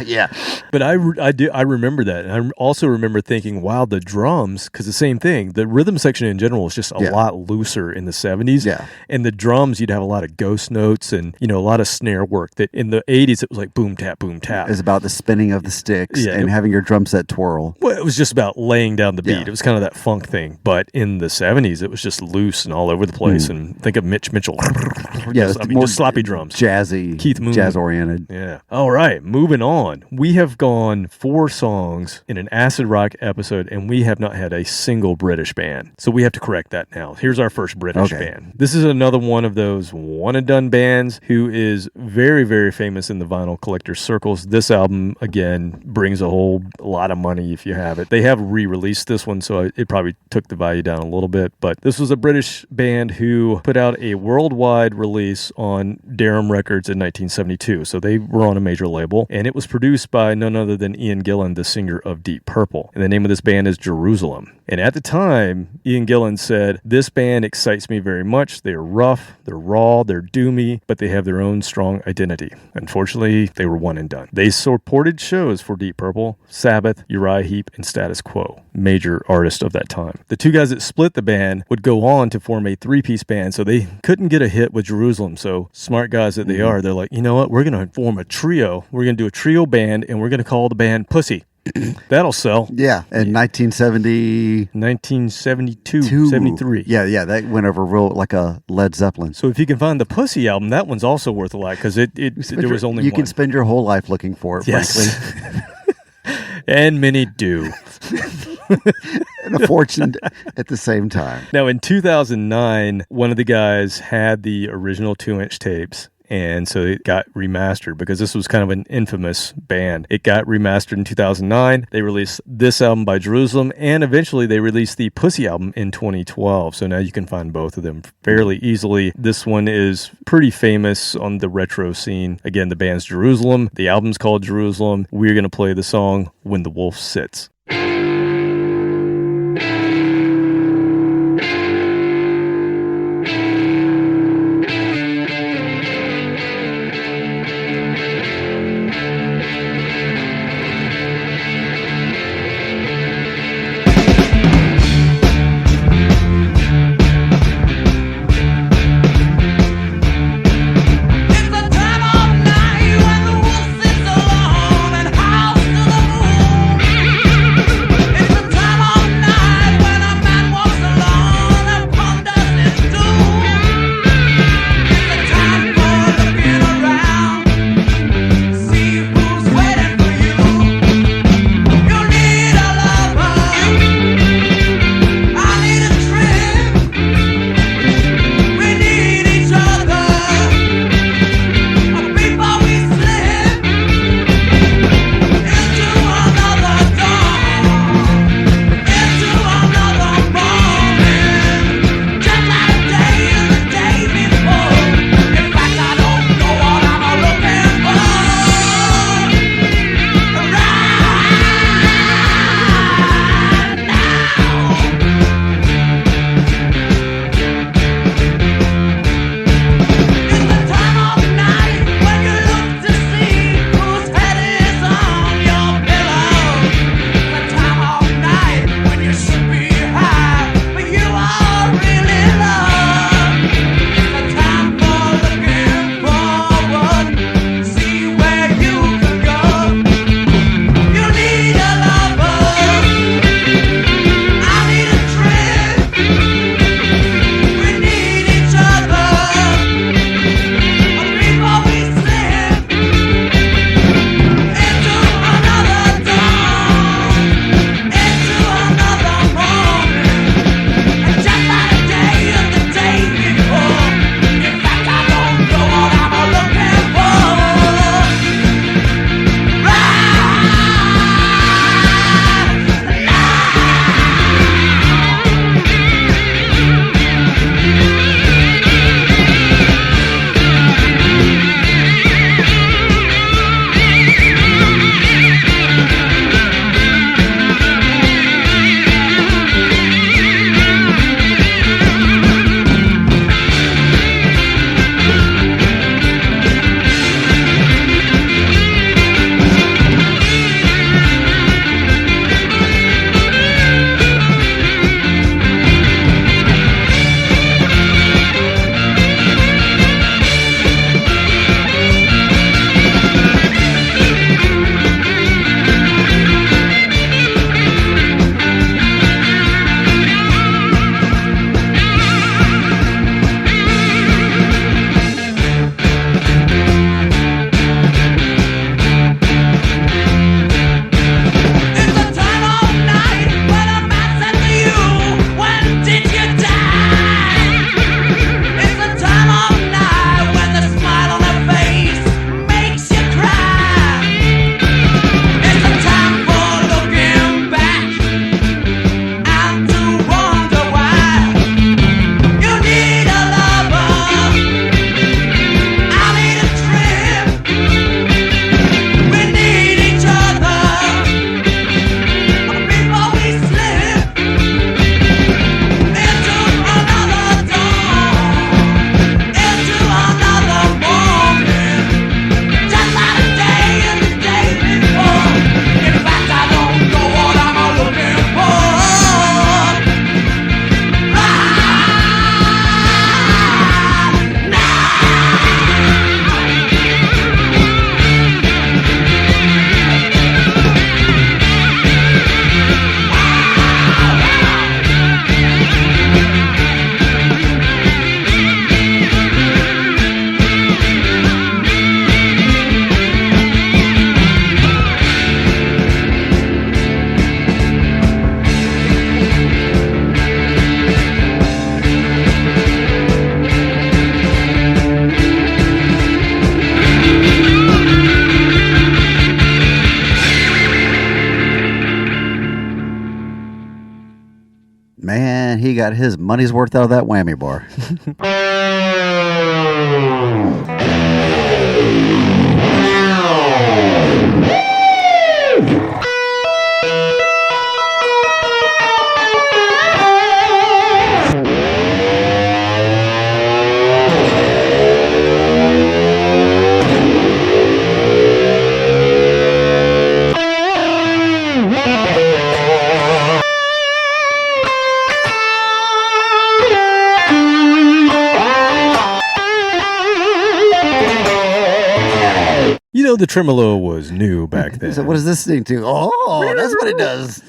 B: Yeah.
A: But I remember that. And I also remember thinking, wow, the drums, because the same thing, the rhythm section in general was just a lot looser in the 70s.
B: Yeah.
A: And the drums, you'd have a lot of ghost notes and, a lot of snare work that in the 80s, it was like boom, tap, boom, tap.
B: It was about the spinning of the sticks and having your drum set twirl.
A: Well, it was just about laying down the beat. Yeah. It was kind of that funk thing. But in the 70s, it was just loose and all over the place. And think of Mitch Mitchell.
B: Yeah,
A: just sloppy drums.
B: Jazzy.
A: Keith Moon.
B: Jazz-oriented.
A: Yeah. All right, moving on. We have gone 4 songs in an acid rock episode, and we have not had a single British band. So we have to correct that now. Here's our first British band. This is another one of those one-and-done bands who is very, very famous in the vinyl collector circles. This album, again, brings a whole lot of money if you have it. They have re-released this one, so it probably took the value down a little bit. But this was a British band who put out a worldwide release on Durham Records in 1972. So they were on a major label, and it was produced by none other than Ian Gillan, the singer of Deep Purple. And the name of this band is Jerusalem. And at the time, Ian Gillan said, "This band excites me very much. They're rough, they're raw, they're doomy, but they have their own strong identity." Unfortunately, they were one and done. They supported shows for Deep Purple, Sabbath, Uriah Heep, and Status Quo, major artists of that time. The 2 guys that split the band would go on to form a 3-piece band, so they couldn't get a hit with Jerusalem. So smart guys that they are, they're like, you know what, we're going to form a trio. We're going to do a trio band, and we're going to call the band Pussy. That'll sell.
B: Yeah, in
A: 1972, 73.
B: Yeah, that went over real like a Led Zeppelin.
A: So if you can find the Pussy album, that one's also worth a lot because there was only one.
B: You can spend your whole life looking for it,
A: yes.
B: Frankly.
A: And many do.
B: And a fortune at the same time.
A: Now, in 2009, one of the guys had the original 2-inch tapes. And so it got remastered because this was kind of an infamous band. It got remastered in 2009. They released this album by Jerusalem, and eventually they released the Pussy album in 2012. So now you can find both of them fairly easily. This one is pretty famous on the retro scene. Again, the band's Jerusalem. The album's called Jerusalem. We're going to play the song When the Wolf Sits.
B: Man, he got his money's worth out of that whammy bar.
A: You know, the tremolo was new back then.
B: So what is this thing to? Oh, that's what it does.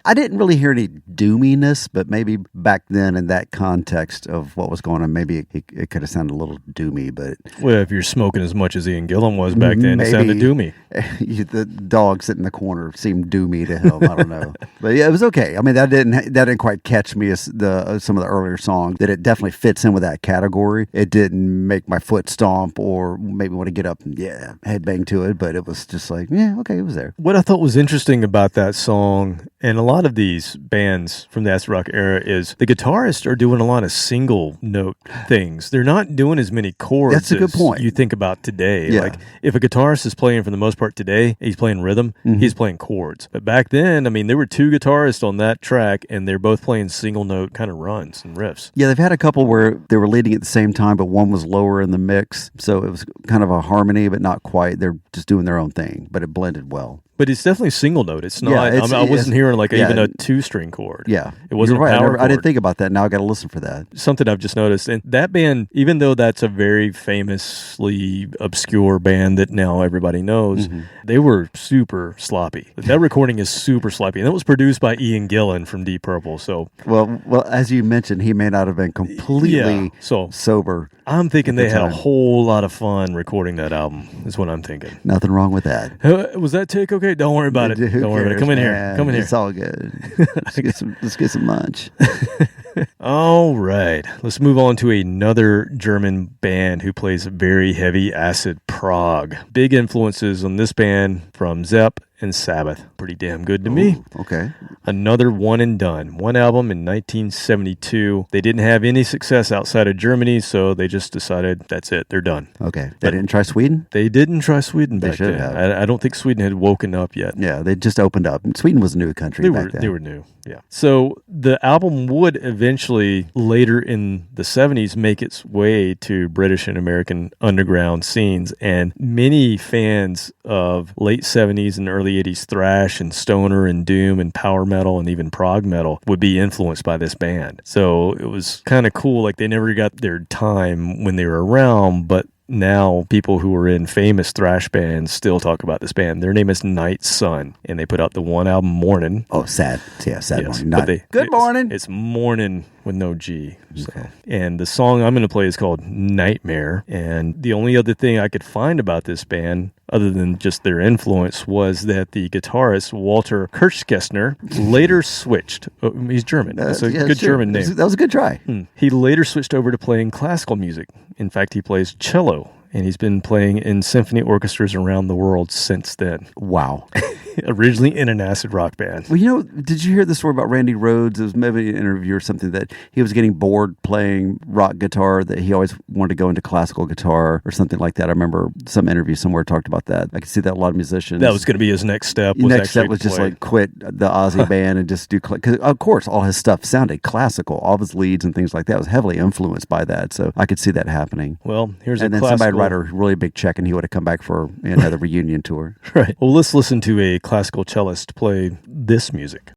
B: I didn't really hear any doominess, but maybe back then in that context of what was going on, maybe it could have sounded a little doomy. But
A: well, if you're smoking as much as Ian Gillan was back then, it sounded doomy.
B: The dog sitting in the corner seemed doomy to him. I don't know, but yeah, it was okay. I mean, that didn't quite catch me as some of the earlier songs. That it definitely fits in with that category. It didn't make my foot stomp or make me want to get up and headbang to it, but it was just like, yeah, okay, it was there.
A: What I thought was interesting about that song and a lot of these bands from the acid rock era is the guitarists are doing a lot of single note things. They're not doing as many chords.
B: That's a good point.
A: You think about today.
B: Yeah.
A: Like if a guitarist is playing for the most part today, he's playing rhythm, he's playing chords. But back then, I mean, there were two guitarists on that track and they're both playing single note kind of runs and riffs.
B: Yeah, they've had a couple where they were leading at the same time, but one was lower in the mix. So it was kind of a harmony, but not quite. They're just doing their own thing, but it blended well.
A: But it's definitely single note. It's not.
B: Yeah,
A: I wasn't hearing like even a 2-string chord.
B: Yeah,
A: it wasn't
B: You're right.
A: a power chord.
B: I didn't think about that. Now I got to listen for that.
A: Something I've just noticed, and that band, even though that's a very famously obscure band that now everybody knows, they were super sloppy. That recording is super sloppy, and that was produced by Ian Gillan from Deep Purple. So,
B: well, as you mentioned, he may not have been completely sober.
A: I'm thinking they had a whole lot of fun recording that album. Is what I'm thinking.
B: Nothing wrong with that.
A: Was that take okay? Don't worry about it. Don't worry about it. Come in here. Come in here.
B: It's all good. Let's get some lunch.
A: All right. Let's move on to another German band who plays very heavy acid prog. Big influences on this band from Zepp and Sabbath. Pretty damn good to me.
B: Okay.
A: Another one and done. One album in 1972. They didn't have any success outside of Germany, so they just decided that's it. They're done.
B: Okay. They didn't try Sweden?
A: They didn't try Sweden back
B: then.
A: I don't think Sweden had woken up yet.
B: Yeah, they just opened up. Sweden was a new country back then.
A: They were new, yeah. So the album would eventually, later in the 70s, make its way to British and American underground scenes, and many fans of late 70s and early 80s thrash and stoner and doom and power metal and even prog metal would be influenced by this band. So it was kind of cool. Like they never got their time when they were around, but now people who are in famous thrash bands still talk about this band. Their name is Night Sun, and they put out the one album, Morning.
B: Oh, sad. Yeah, sad
A: yes,
B: morning. Good morning.
A: It's Morning with no G. So. Okay. And the song I'm going to play is called Nightmare. And the only other thing I could find about this band, other than just their influence, was that the guitarist, Walter Kirchgessner, later switched. He's German. That's a good German name.
B: That was a good try.
A: He later switched over to playing classical music. In fact, he plays cello, and he's been playing in symphony orchestras around the world since then.
B: Wow.
A: Originally in an acid rock band.
B: Well, did you hear the story about Randy Rhoads? It was maybe an interview or something that he was getting bored playing rock guitar, that he always wanted to go into classical guitar or something like that. I remember some interview somewhere talked about that. I could see that a lot of musicians.
A: That was going to be his next step.
B: Next step was just like quit the Ozzy band and just do, because of course all his stuff sounded classical. All of his leads and things like that was heavily influenced by that. So I could see that happening.
A: Well,
B: and then somebody would write a really big check and he would have come back for another reunion tour.
A: Right. Well, let's listen to a classical cellist play this music.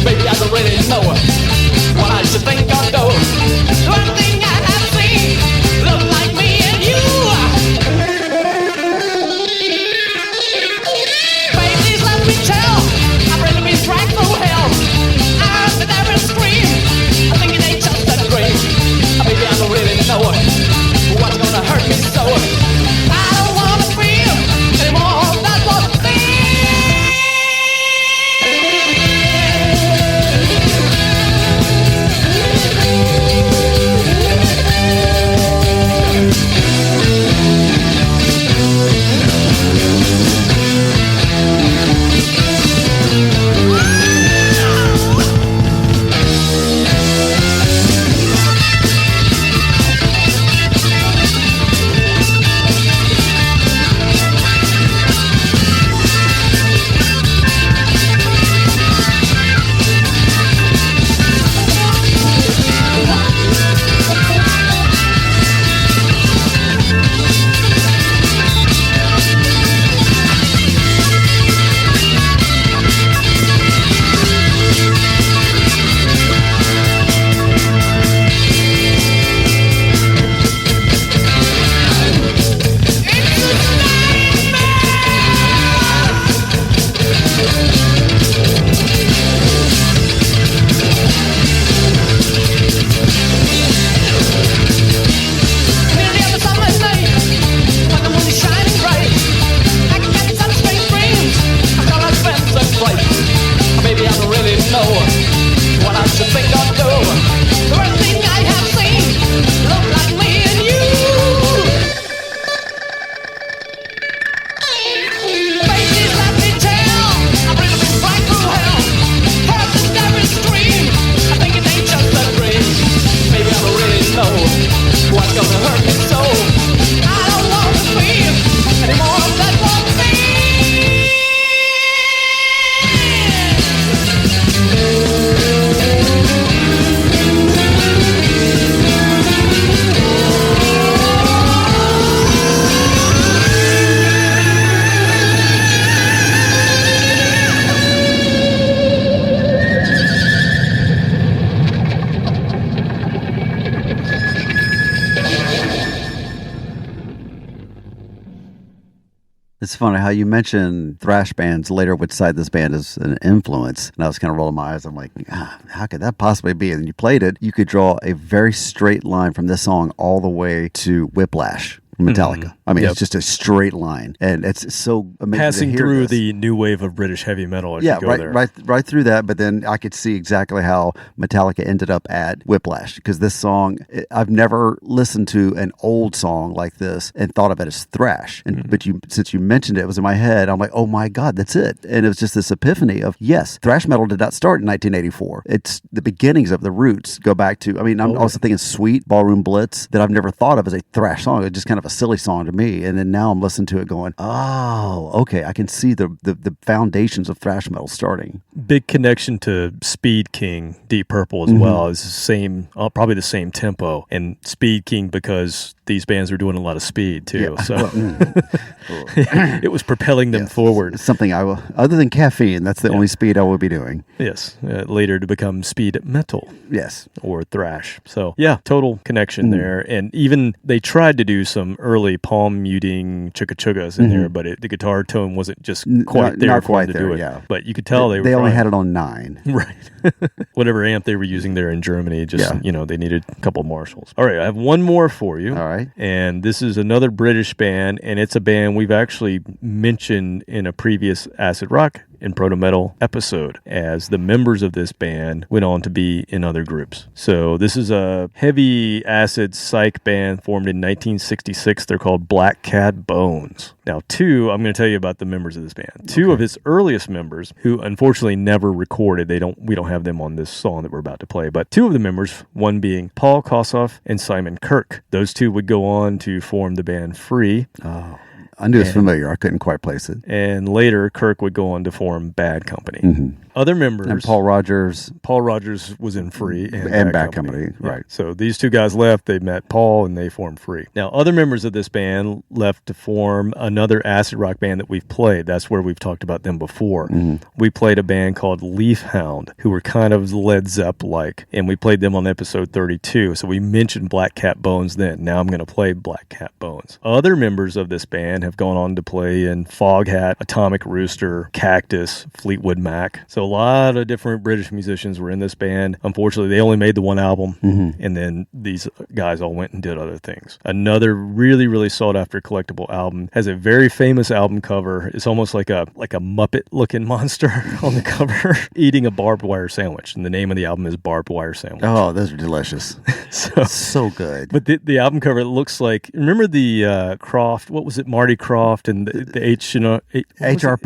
K: Baby, I don't really know what I should think or do. The one thing I have seen
B: It's funny how you mentioned thrash bands later would cite this band as an influence. And I was kind of rolling my eyes. I'm like, how could that possibly be? And you played it. You could draw a very straight line from this song all the way to Whiplash. Metallica. Mm-hmm. I mean, It's just a straight line, and it's so amazing.
A: Passing through the new wave of British heavy metal. As you go there.
B: right through that. But then I could see exactly how Metallica ended up at Whiplash, because this song, I've never listened to an old song like this and thought of it as thrash. And but since you mentioned it was in my head, I'm like, oh my God, that's it. And it was just this epiphany of, yes, thrash metal did not start in 1984. It's the beginnings of the roots go back to. I mean, I'm also thinking Sweet, Ballroom Blitz, that I've never thought of as a thrash song. It's just kind of a silly song to me, and then now I'm listening to it going, oh, okay, I can see the foundations of thrash metal starting.
A: Big connection to Speed King, Deep Purple as well. It's the same, probably the same tempo, and Speed King because these bands were doing a lot of speed too, so it was propelling them forward.
B: Something I will, other than caffeine, that's the only speed I will be doing.
A: Yes, later to become speed metal.
B: Yes,
A: or thrash. So yeah, total connection there, and even they tried to do some early palm muting chugga-chuggas in there, but the guitar tone wasn't just quite there
B: not
A: for
B: quite
A: them to
B: there,
A: do it.
B: yeah.
A: But you could tell they
B: only had it on 9.
A: Right. Whatever amp they were using there in Germany, they needed a couple Marshalls. All right, I have one more for you.
B: All right.
A: And this is another British band, and it's a band we've actually mentioned in a previous Acid Rock and Proto Metal episode, as the members of this band went on to be in other groups. So this is a heavy acid psych band formed in 1966. They're called Black Cat Bones. Now, I'm going to tell you about the members of this band. Two of its earliest members, who unfortunately never recorded, we don't have them on this song that we're about to play, but two of the members, one being Paul Kossoff and Simon Kirk. Those two would go on to form the band Free.
B: Oh. I knew it was familiar. I couldn't quite place it.
A: And later, Kirk would go on to form Bad Company. Mm-hmm. Other members...
B: And Paul Rogers
A: was in Free
B: and Bad Company. Right.
A: Yeah. So these two guys left. They met Paul, and they formed Free. Now, other members of this band left to form another acid rock band that we've played. That's where we've talked about them before. Mm-hmm. We played a band called Leaf Hound, who were kind of Led Zepp-like, and we played them on episode 32. So we mentioned Black Cat Bones then. Now I'm going to play Black Cat Bones. Other members of this band have gone on to play in Foghat, Atomic Rooster, Cactus, Fleetwood Mac. So a lot of different British musicians were in this band. Unfortunately, they only made the one album, and then these guys all went and did other things. Another really, really sought-after collectible album has a very famous album cover. It's almost like a Muppet-looking monster on the cover eating a barbed wire sandwich, and the name of the album is Barbed Wire Sandwich.
B: Oh, those are delicious. so good.
A: But the album cover, it looks like, remember the Croft, what was it, Marty Croft and the
B: H.R.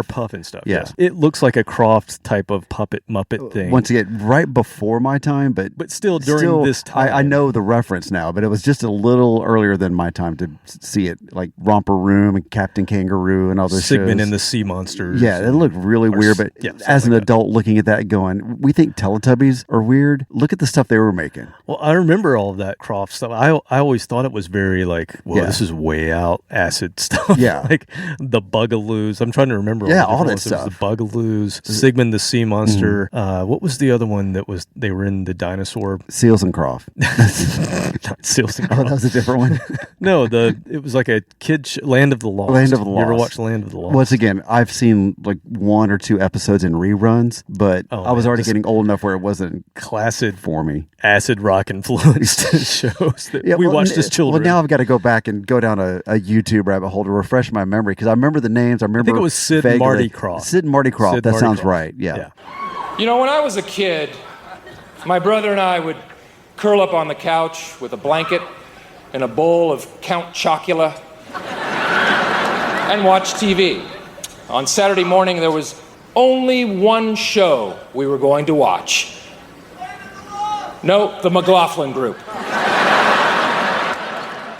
A: Puffin stuff. Yes. It looks like a Croft type of puppet Muppet thing.
B: Once again, right before my time, but
A: still during this time.
B: I know the reference now, but it was just a little earlier than my time to see it, like Romper Room and Captain Kangaroo and all those
A: Sigmund
B: shows.
A: and the Sea Monsters.
B: Yeah, it looked really weird, but as an adult looking at that going, we think Teletubbies are weird. Look at the stuff they were making.
A: Well, I remember all of that Croft stuff. I always thought it was very like, this is way out acid acid stuff.
B: Yeah.
A: Like the Bugaloos. I'm trying to remember.
B: Yeah,
A: all
B: all
A: the
B: that
A: different ones.
B: stuff.
A: The Bugaloos, Sigmund the Sea Monster. What was the other one they were in the dinosaur?
B: Seals and Croft.
A: Not Seals and
B: Oh,
A: Croft.
B: that was a different one.
A: No, it was like a kid Land of the Lost.
B: Land of the
A: You ever
B: Lost.
A: watched Land of the Lost?
B: Once again, I've seen like 1 or 2 episodes in reruns, but I was already getting old enough where it wasn't
A: classic
B: for me.
A: Acid rock influenced shows that we watched as children.
B: Well, now I've got to go back and go down a YouTube rabbit hole to refresh my memory because I remember the names. I think
A: it was Sid and Marty Krofft.
B: Sid and Marty Krofft. That sounds right. Yeah.
K: You know, when I was a kid, my brother and I would curl up on the couch with a blanket and a bowl of Count Chocula and watch TV. On Saturday morning, there was only one show we were going to watch. No, the McLaughlin Group.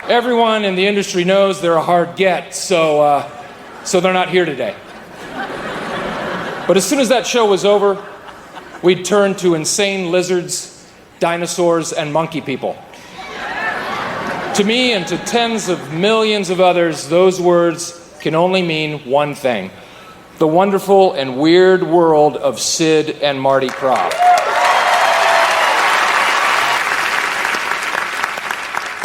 K: Everyone in the industry knows they're a hard get, so they're not here today. But as soon as that show was over, we'd turn to insane lizards, dinosaurs, and monkey people. To me and to tens of millions of others, those words can only mean one thing: the wonderful and weird world of Sid and Marty Krofft.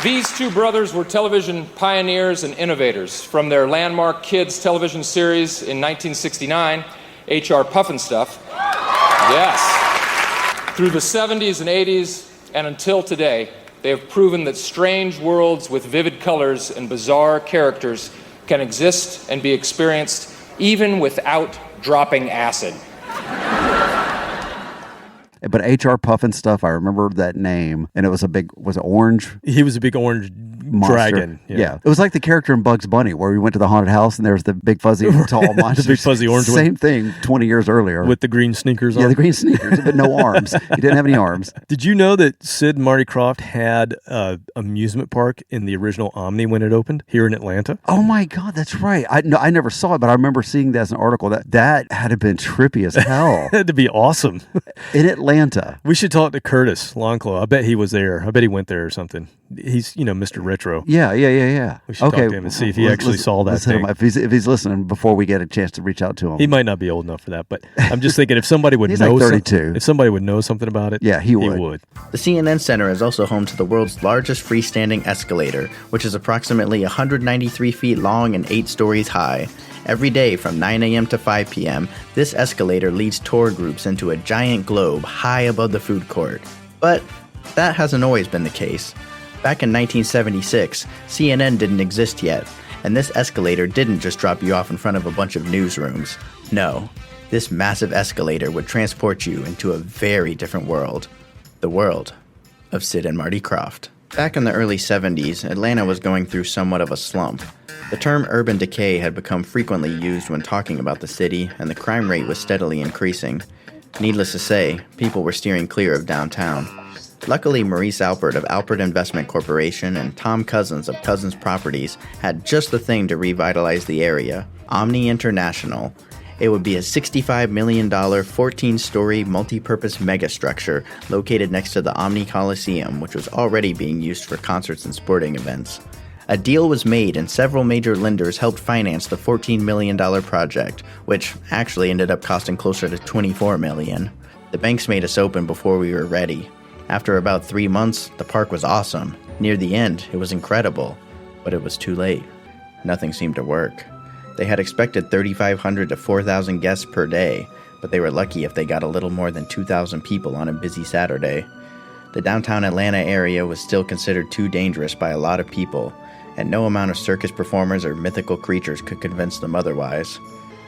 K: These two brothers were television pioneers and innovators. From their landmark kids television series in 1969, H.R. Pufnstuf, yes, through the 70s and 80s and until today, they have proven that strange worlds with vivid colors and bizarre characters can exist and be experienced even without dropping acid.
B: But H.R. Pufnstuf, I remember that name, and it was was it orange?
A: He was a big orange
B: monster.
A: dragon.
B: Yeah. It was like the character in Bugs Bunny, where we went to the haunted house and there was the big fuzzy tall monster.
A: The big fuzzy orange one.
B: Same thing 20 years earlier.
A: With the green sneakers on.
B: Yeah, the green sneakers, but no arms. He didn't have any arms.
A: Did you know that Sid and Marty Krofft had an amusement park in the original Omni when it opened here in Atlanta?
B: Oh my God, that's right. I never saw it, but I remember seeing that as an article. That had to have been trippy as hell.
A: It had to be awesome.
B: In Atlanta.
A: We should talk to Curtis Longclaw. I bet he was there. I bet he went there or something. He's, Mr. Retro.
B: Yeah.
A: We should talk to him and see if he actually saw that thing.
B: If he's listening before we get a chance to reach out to him.
A: He might not be old enough for that, but I'm just thinking if somebody would know
B: like 32.
A: If somebody would know something about it,
B: yeah, he would.
L: The CNN Center is also home to the world's largest freestanding escalator, which is approximately 193 feet long and 8 stories high. Every day from 9 a.m. to 5 p.m., this escalator leads tour groups into a giant globe high above the food court. But that hasn't always been the case. Back in 1976, CNN didn't exist yet, and this escalator didn't just drop you off in front of a bunch of newsrooms. No, this massive escalator would transport you into a very different world. The world of Sid and Marty Krofft. Back in the early 70s, Atlanta was going through somewhat of a slump. The term urban decay had become frequently used when talking about the city, and the crime rate was steadily increasing. Needless to say, people were steering clear of downtown. Luckily, Maurice Alpert of Alpert Investment Corporation and Tom Cousins of Cousins Properties had just the thing to revitalize the area: Omni International. It would be a $65 million, 14-story, multi-purpose megastructure located next to the Omni Coliseum, which was already being used for concerts and sporting events. A deal was made and several major lenders helped finance the $14 million project, which actually ended up costing closer to $24 million. The banks made us open before we were ready. After about 3 months, the park was awesome. Near the end, it was incredible. But it was too late. Nothing seemed to work. They had expected 3,500 to 4,000 guests per day, but they were lucky if they got a little more than 2,000 people on a busy Saturday. The downtown Atlanta area was still considered too dangerous by a lot of people, and no amount of circus performers or mythical creatures could convince them otherwise.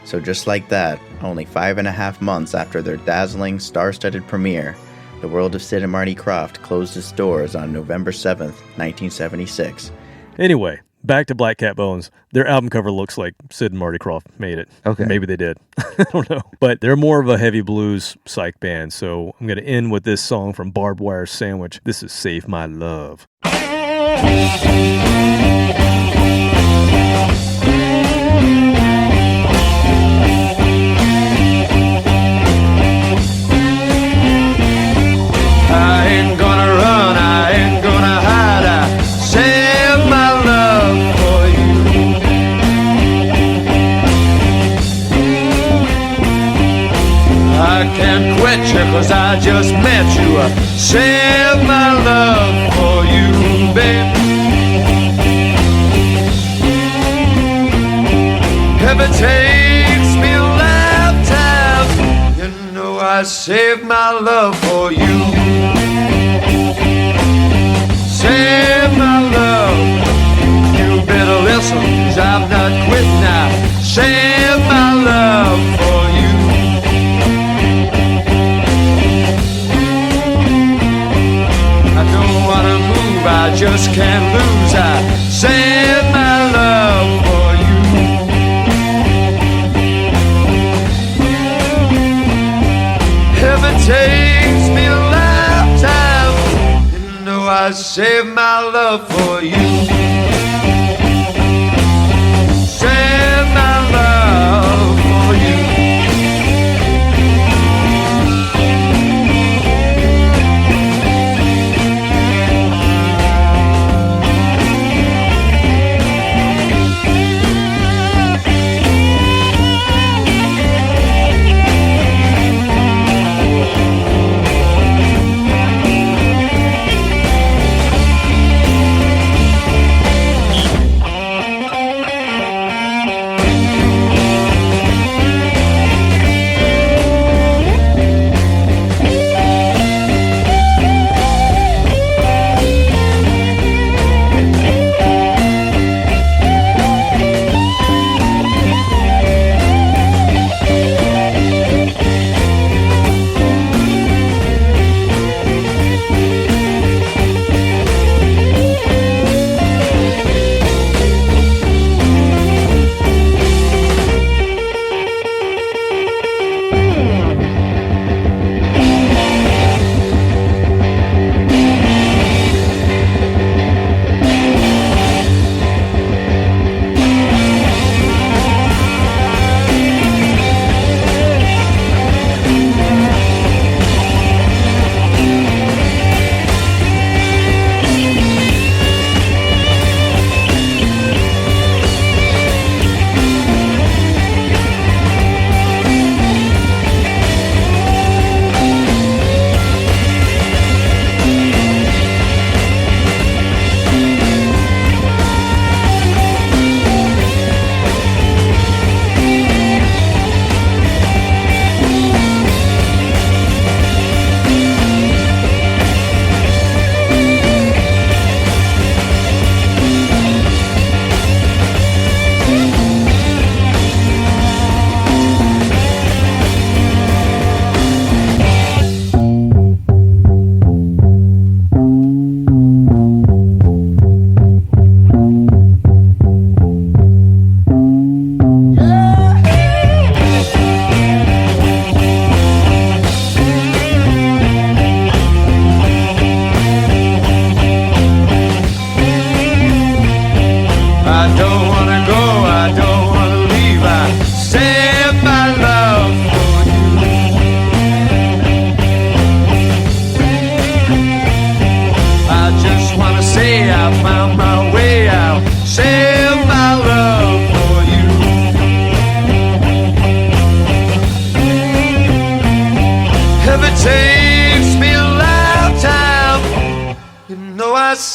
L: So just like that, only 5.5 months after their dazzling, star-studded premiere, the world of Sid and Marty Krofft closed its doors on November 7th, 1976.
A: Anyway, back to Black Cat Bones. Their album cover looks like Sid and Marty Krofft made it.
B: Okay.
A: Maybe they did. I don't know. But they're more of a heavy blues psych band, so I'm going to end with this song from Barbed Wire Sandwich. This is Save My Love.
E: I ain't gonna run, I ain't gonna hide, I save my love for you.
I: I can't quit you, cause I just met you. I save my love for you, babe. If it takes me a lifetime, you know I save my love for you. Save my love. You better listen, cause I'm not quitting now. Save my love for you. I don't wanna move, I just can't lose. I save my love for you. If it takes me a lifetime, you know I save my love for you. Save my love for you.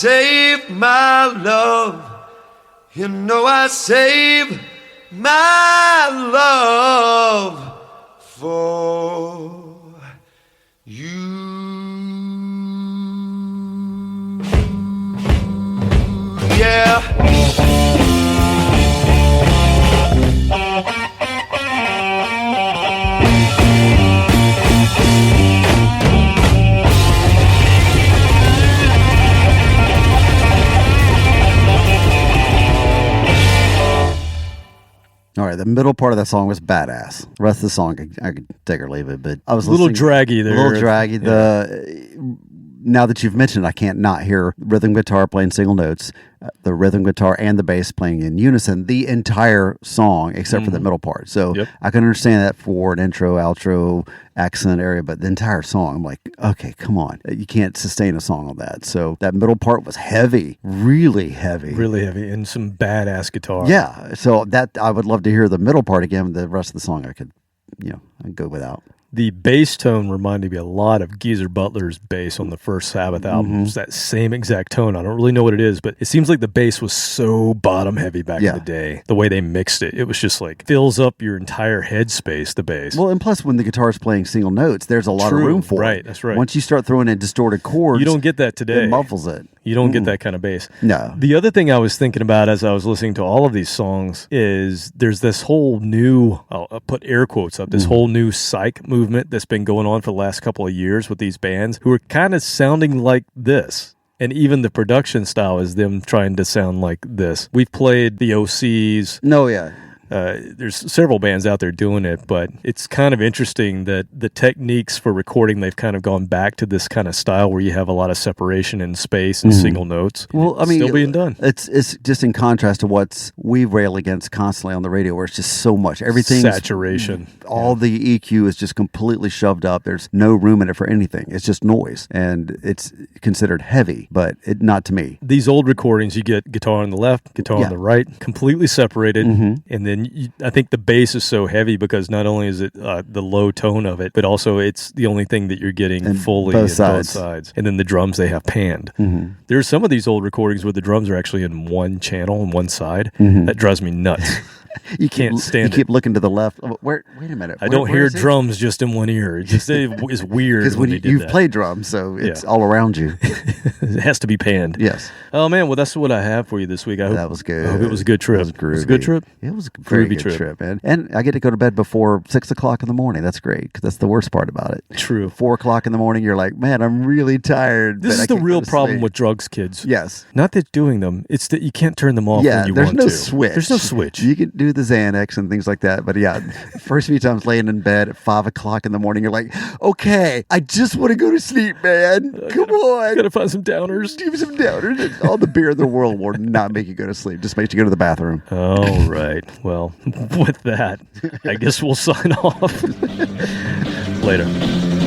I: Save my love. You know I save my love for you. Yeah.
B: All right, the middle part of that song was badass. The rest of the song, I could take or leave it, but I was
A: a little draggy there.
B: A little draggy. Yeah. Now that you've mentioned it, I can't not hear rhythm guitar playing single notes, the rhythm guitar and the bass playing in unison the entire song, except for the middle part. So I can understand that for an intro, outro, accent area, but the entire song, I'm like, okay, come on. You can't sustain a song on that. So that middle part was heavy, really heavy.
A: Really heavy, and some badass guitar.
B: Yeah, so that I would love to hear the middle part again. The rest of the song I could, I'd go without.
A: The bass tone reminded me a lot of Geezer Butler's bass on the first Sabbath album. It's that same exact tone. I don't really know what it is, but it seems like the bass was so bottom heavy back in the day. The way they mixed it, it was just like fills up your entire headspace, the bass.
B: Well, and plus when the guitar is playing single notes, there's a lot of room for it.
A: Right, that's right.
B: Once you start throwing in distorted chords,
A: you don't get that today.
B: It muffles it.
A: You don't get that kind of bass.
B: No.
A: The other thing I was thinking about as I was listening to all of these songs is there's this whole new, I'll put air quotes up, this whole new psych movement that's been going on for the last couple of years with these bands who are kind of sounding like this. And even the production style is them trying to sound like this. We've played the OCs.
B: No, yeah.
A: There's several bands out there doing it, but it's kind of interesting that the techniques for recording, they've kind of gone back to this kind of style where you have a lot of separation in space and single notes.
B: Well, I mean,
A: still being done.
B: It's just in contrast to what we rail against constantly on the radio, where it's just so much. Everything's
A: saturation.
B: All the EQ is just completely shoved up. There's no room in it for anything. It's just noise, and it's considered heavy, but not to me.
A: These old recordings, you get guitar on the left, guitar on the right, completely separated, and then I think the bass is so heavy because not only is it the low tone of it, but also it's the only thing that you're getting fully
B: both
A: in both sides. And then the drums, they have panned. There's some of these old recordings where the drums are actually in one channel on one side. That drives me nuts.
B: You
A: can't stand it.
B: You keep looking to the left. Wait a minute.
A: I don't hear drums just in one ear. It just is weird
B: because when you've played drums, so it's all around you.
A: It has to be panned.
B: Yes.
A: Oh man, well that's what I have for you this week. I hope
B: that was good.
A: I hope it was a good trip.
B: It was
A: a good trip.
B: It was a very good trip, man. And I get to go to bed before 6 o'clock in the morning. That's great because that's the worst part about it.
A: True.
B: 4 o'clock in the morning, you're like, man, I'm really tired.
A: This is the real problem with drugs, kids.
B: Yes.
A: Not that doing them; it's that you can't turn them off when you want to.
B: There's no switch.
A: There's no switch.
B: You can do the Xanax and things like that, but yeah, first few times laying in bed at 5 o'clock in the morning, you're like, okay, I just want to go to sleep, man. Come on.
A: Gotta find some downers.
B: Give me some downers. All the beer in the world will not make you go to sleep. Just makes you go to the bathroom.
A: All right. Well, with that, I guess we'll sign off. Later.